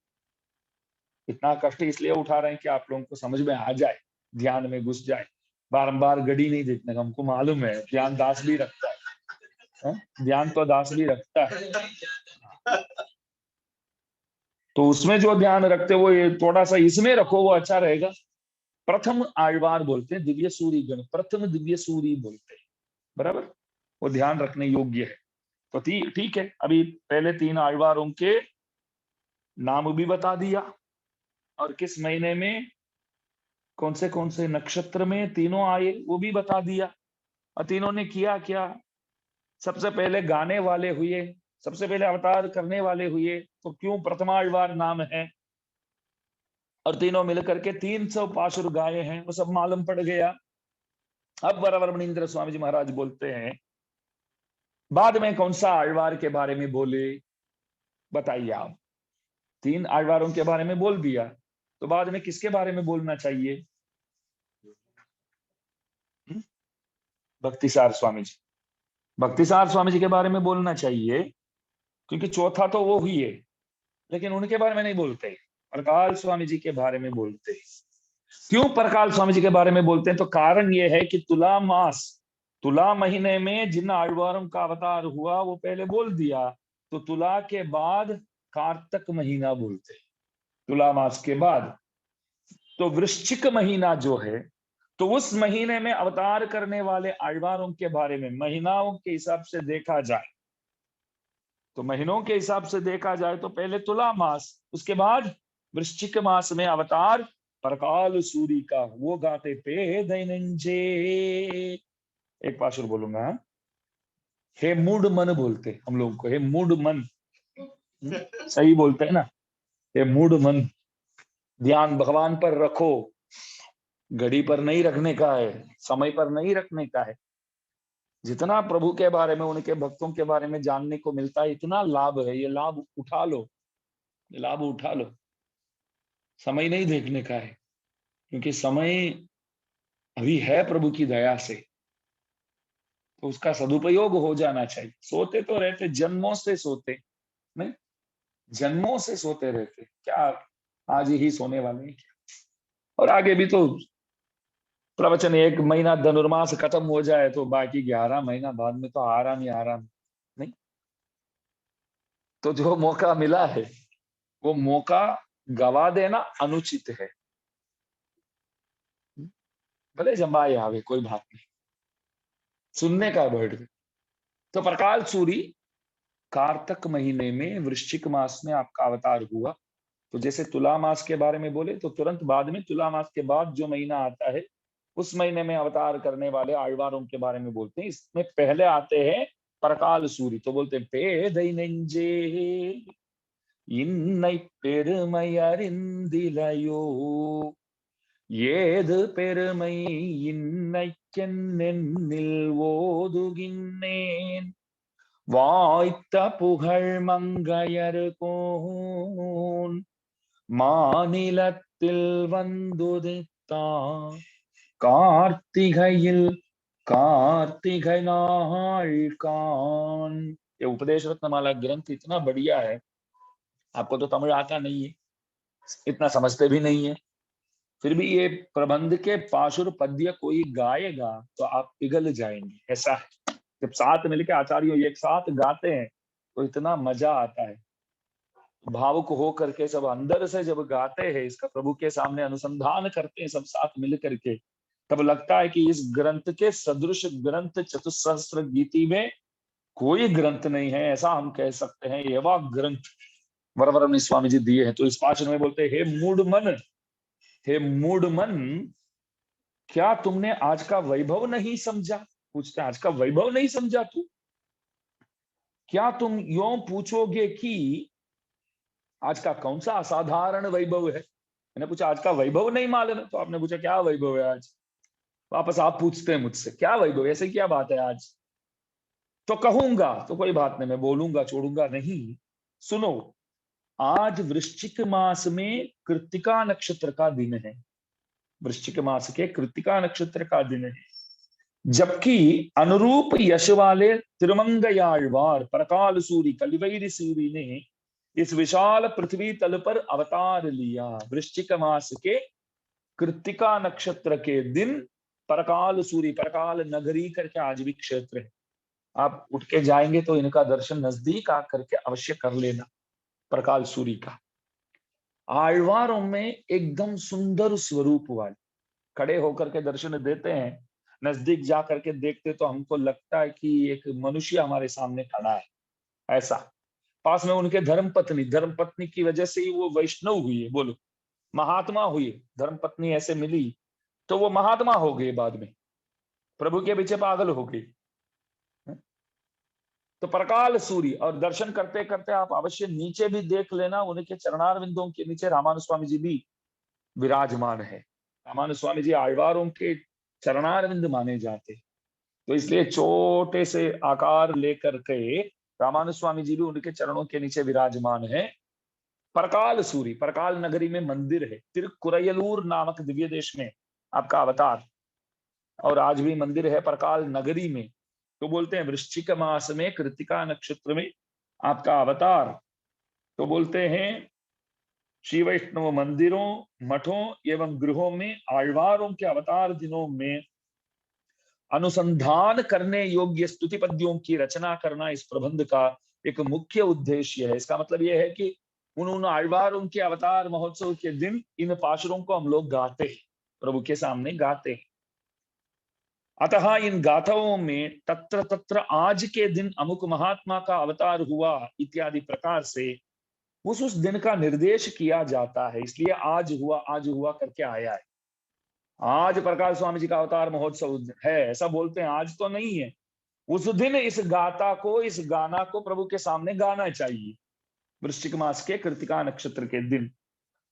इतना कष्ट इसलिए उठा रहे हैं कि आप लोगों को समझ में आ जाए, ध्यान में घुस जाए। बारंबार घड़ी नहीं देखने का, हमको मालूम है, ध्यान दास भी रखता है, ध्यान तो दास भी रखता है, तो उसमें जो ध्यान रखते वो ये थोड़ा सा इसमें रखो, वो अच्छा रहेगा। प्रथम आழ்वार बोलते हैं, दिव्य सूरी गण, प्रथम दिव्य सूरी बोलते हैं, बराबर, वो ध्यान रखने योग्य है। तो ठीक है, अभी पहले 3 आழ்वारों के नाम भी बता दिया, और किस महीने में कौन से नक्षत्र में तीनों आए वो भी बता दिया। और तीनों ने किया क्या? सबसे पहले गाने वाले हुए, सबसे पहले अवतार करने वाले हुए, तो क्यों प्रथमाழ்वार नाम है, और तीनों मिलकर के 300 पाशुर गाए हैं, वो सब मालूम पड़ गया। अब वरवरमणींद्र स्वामी जी महाराज बोलते हैं, बाद में कौन सा आழ்वार के बारे में बोले, बताइए आप। 3 आழ்वारों के बारे में बोल दिया, तो बाद में किसके बारे में बोलना चाहिए? भक्तिसार स्वामी जी, भक्तिसार स्वामी जी के बारे में बोलना चाहिए, क्योंकि चौथा तो वो ही है, लेकिन उनके बारे में नहीं बोलते, परकाल स्वामी जी के बारे में बोलते। क्यों परकाल स्वामी जी के बारे में बोलते हैं? तो कारण ये है कि तुला मास, तुला महीने में जिन आழ்वारों का अवतार हुआ वो पहले बोल दिया, तो तुला के बाद कार्तक महीना बोलते, तुला मास के बाद। तो वृश्चिक महीना जो है, तो उस महीने में अवतार करने वाले आழ்वारों के बारे में महीनाओं के हिसाब से देखा जाए, तो महीनों के हिसाब से देखा जाए तो पहले तुला मास, उसके बाद वृश्चिक मास में अवतार परकाल सूरी का, वो गाते पे दैनंजे। एक पाशुर बोलूंगा, हे मूड मन बोलते हम लोग को, हे मूड मन, सही बोलते हैं ना, हे मूड मन, ध्यान भगवान पर रखो, घड़ी पर नहीं रखने का है, समय पर नहीं रखने का है। जितना प्रभु के बारे में, उनके भक्तों के बारे में जानने को मिलता है, इतना लाभ है, ये लाभ उठा लो, ये लाभ उठा लो। समय नहीं देखने का है, क्योंकि समय अभी है प्रभु की दया से, तो उसका सदुपयोग हो जाना चाहिए। सोते तो रहते, जन्मों से सोते, नहीं, जन्मों से सोते रहते, क्या आज ही सोने वाले हैं क्या? और आगे भी तो प्रवचन, 1 महीना धनुर्मास खत्म हो जाए तो बाकी 11 महीना बाद में तो आराम ही आराम, नहीं। तो जो मौका मिला है, वो मौका गवा देना अनुचित है। भले जमाए आवे, कोई बात नहीं, सुनने का बैठ। तो प्रकाल सूरी कार्तक महीने में वृश्चिक मास में आपका अवतार हुआ। तो जैसे तुला मास के बारे में बोले, तो तुरंत बाद में तुला मास के बाद जो महीना आता है, उस महीने में अवतार करने वाले आழ்वारों के बारे में बोलते हैं। इसमें पहले आते हैं परकाल सूरी, तो बोलते हैं पेदै नेंजे इन्नै பெருமை அறிந்திலையோ ஏது பெருமை இன்னைக்கென்னென்னில் ஓதுகின்றேன் வாய்த்த புகழ் மங்கையர்கோன் மாநிலத்தில் வந்துதித்தான் कार्तिकयिल कार्तिकय नाल कान। ये उपदेश रत्नमाला ग्रंथ इतना बढ़िया है, आपको तो तमिल आता नहीं है, इतना समझते भी नहीं है, फिर भी ये प्रबंध के पाशुर पद्य कोई गाएगा तो आप पिघल जाएंगे, ऐसा है। जब साथ मिलके आचार्यों एक साथ गाते हैं तो इतना मजा आता है, भावुक हो करके सब अंदर से जब गाते हैं, इसका प्रभु के सामने अनुसंधान करते हैं सब साथ मिल करके, तब लगता है कि इस ग्रंथ के सदृश ग्रंथ चतुसहस्त्र गीति में कोई ग्रंथ नहीं है, ऐसा हम कह सकते हैं। एवा ग्रंथ वरवरमणि स्वामी जी दिए हैं। तो इस पाचन में बोलते हैं, हे मूड मन, हे मूड मन, क्या तुमने आज का वैभव नहीं समझा? पूछते, आज का वैभव नहीं समझा तू? क्या तुम यो पूछोगे कि आज का कौन सा असाधारण वैभव है? मैंने पूछा आज का वैभव नहीं मालूम है, तो आपने पूछा क्या वैभव है आज? वापस आप पूछते हैं मुझसे क्या वैभव, ऐसे क्या बात है आज? तो कहूंगा तो कोई बात नहीं, मैं बोलूंगा छोड़ूंगा नहीं। सुनो, आज वृश्चिक मास में कृत्तिका नक्षत्र का दिन है। वृश्चिक मास के कृत्तिका नक्षत्र का दिन है, जबकि अनुरूप यश वाले तिरुमंगयाழ்वार परकाल सूरी कलिवैरी सूरी ने इस विशाल पृथ्वी तल पर अवतार लिया। वृश्चिक मास के कृत्तिका नक्षत्र के दिन परकाल सूरी, परकाल नगरी करके आज भी क्षेत्र है, आप उठ के जाएंगे तो इनका दर्शन नजदीक आकर के अवश्य कर लेना। परकाल सूरी का आழ்वारों में एकदम सुंदर स्वरूप वाले खड़े होकर के दर्शन देते हैं। नजदीक जा करके देखते तो हमको लगता है कि एक मनुष्य हमारे सामने खड़ा है, ऐसा। पास में उनके धर्म पत्नी की वजह से ही वो वैष्णव हुई है, बोलो महात्मा हुई। धर्म पत्नी ऐसे मिली तो वो महात्मा हो गई, बाद में प्रभु के पीछे पागल हो गई। तो परकाल सूरी, और दर्शन करते करते आप अवश्य नीचे भी देख लेना, उनके चरणारविंदों के नीचे रामानुज स्वामी जी भी विराजमान है। रामानुज स्वामी जी आழ்वारों के चरणारविंद माने जाते, तो इसलिए छोटे से आकार लेकर के रामानुज स्वामी जी भी उनके चरणों के नीचे विराजमान है। परकाल सूरी, परकाल नगरी में मंदिर है, तिरुकुरयलूर नामक दिव्य देश में आपका अवतार, और आज भी मंदिर है परकाल नगरी में। तो बोलते हैं वृश्चिक मास में कृत्तिका नक्षत्र में आपका अवतार। तो बोलते हैं श्री वैष्णव मंदिरों, मठों एवं गृहों में आழ்वारों के अवतार दिनों में अनुसंधान करने योग्य स्तुति पद्यों की रचना करना इस प्रबंध का एक मुख्य उद्देश्य है। इसका मतलब यह है कि उन आழ்वारों के अवतार महोत्सव के दिन इन पाशुरों को हम लोग गाते हैं, प्रभु के सामने गाते हैं। अतः इन गाथाओं में तत्र तत्र आज के दिन अमुक महात्मा का अवतार हुआ इत्यादि प्रकार से उस दिन का निर्देश किया जाता है। इसलिए आज हुआ करके आया है। आज प्रकाश स्वामी जी का अवतार महोत्सव है ऐसा बोलते हैं, आज तो नहीं है। उस दिन इस गाथा को, इस गाना को प्रभु के सामने गाना चाहिए, वृश्चिक मास के कृत्तिका नक्षत्र के दिन।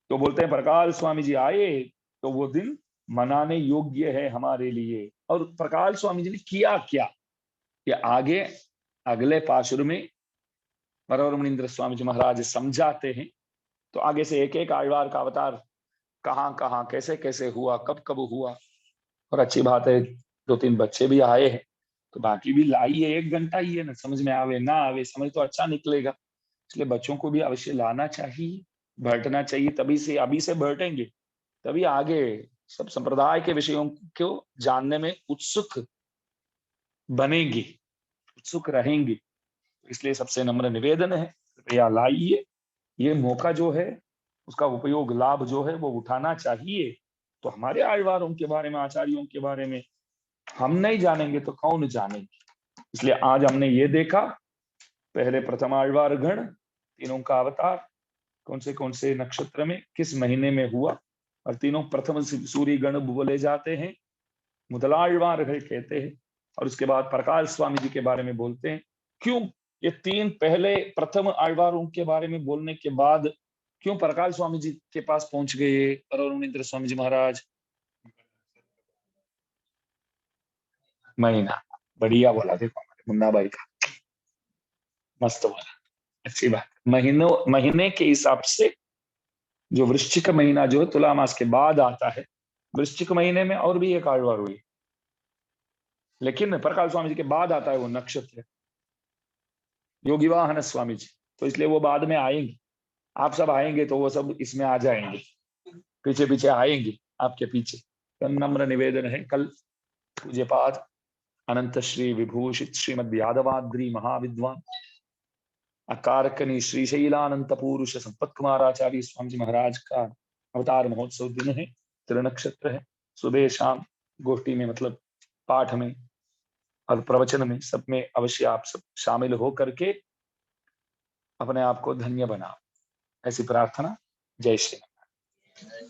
तो बोलते हैं प्रकाश स्वामी जी आए तो वो दिन मनाने योग्य है हमारे लिए। और प्रकाश स्वामी जी ने किया क्या, ये आगे अगले पाशुर में वरवर मुनीन्द्र स्वामी जी महाराज समझाते हैं। तो आगे से एक एक आழ்वार का अवतार कहाँ कहाँ कैसे कैसे हुआ, कब कब हुआ। और अच्छी बात है 2-3 बच्चे भी आए हैं, तो बाकी भी लाइए, 1 घंटा ही है ना, समझ में आवे ना आवे समझ तो अच्छा निकलेगा, इसलिए बच्चों को भी अवश्य लाना चाहिए, बैठना चाहिए। तभी से, अभी से बैठेंगे तभी आगे सब संप्रदाय के विषयों को जानने में उत्सुक बनेंगे, उत्सुक रहेंगे। इसलिए सबसे नम्र निवेदन है, कृपया लाइए। ये मौका जो है उसका उपयोग, लाभ जो है वो उठाना चाहिए। तो हमारे आழ்वारों के बारे में, आचार्यों के बारे में हम नहीं जानेंगे तो कौन जानेंगे। इसलिए आज हमने ये देखा, पहले प्रथम आழ்वार गण, तीनों का अवतार कौन से नक्षत्र में किस महीने में हुआ, और तीनों प्रथम सूर्य गण बोले जाते हैं, मुदलाழ்वार कहते हैं। और उसके बाद प्रकाश स्वामी जी के बारे में बोलते हैं। क्यों ये 3 पहले प्रथम आழ்वारों के बारे में बोलने के बाद क्यों प्रकाश स्वामी जी के पास पहुंच गए और मुनीन्द्र स्वामी जी महाराज? महीना बढ़िया बोला, देखो हमारे मुन्ना भाई का मस्त बोला, अच्छी बात। महीने के हिसाब से जो वृश्चिक महीना जो है तुला मास के बाद आता है, वृश्चिक महीने में और भी एक आழ்वार हुई, लेकिन प्रकाश स्वामी जी के बाद आता है वो नक्षत्र योगी वाहन स्वामी जी, तो इसलिए वो बाद में आएंगे। आप सब आएंगे तो वो सब इसमें आ जाएंगे, पीछे पीछे आएंगे आपके पीछे। तो नम्र निवेदन है, कल पूज्यपाद अनंत श्री विभूषित श्रीमद यादवाद्री महाविद्वान अकारकनी श्रीशैलानंत पुरुष संपत कुमाराचार्य स्वामी जी महाराज का अवतार महोत्सव दिन है, त्रिनक्षत्र है। सुबह शाम गोष्ठी में, मतलब पाठ में और प्रवचन में, सब में अवश्य आप सब शामिल हो करके अपने आप को धन्य बनाओ, ऐसी प्रार्थना। जय श्री राम।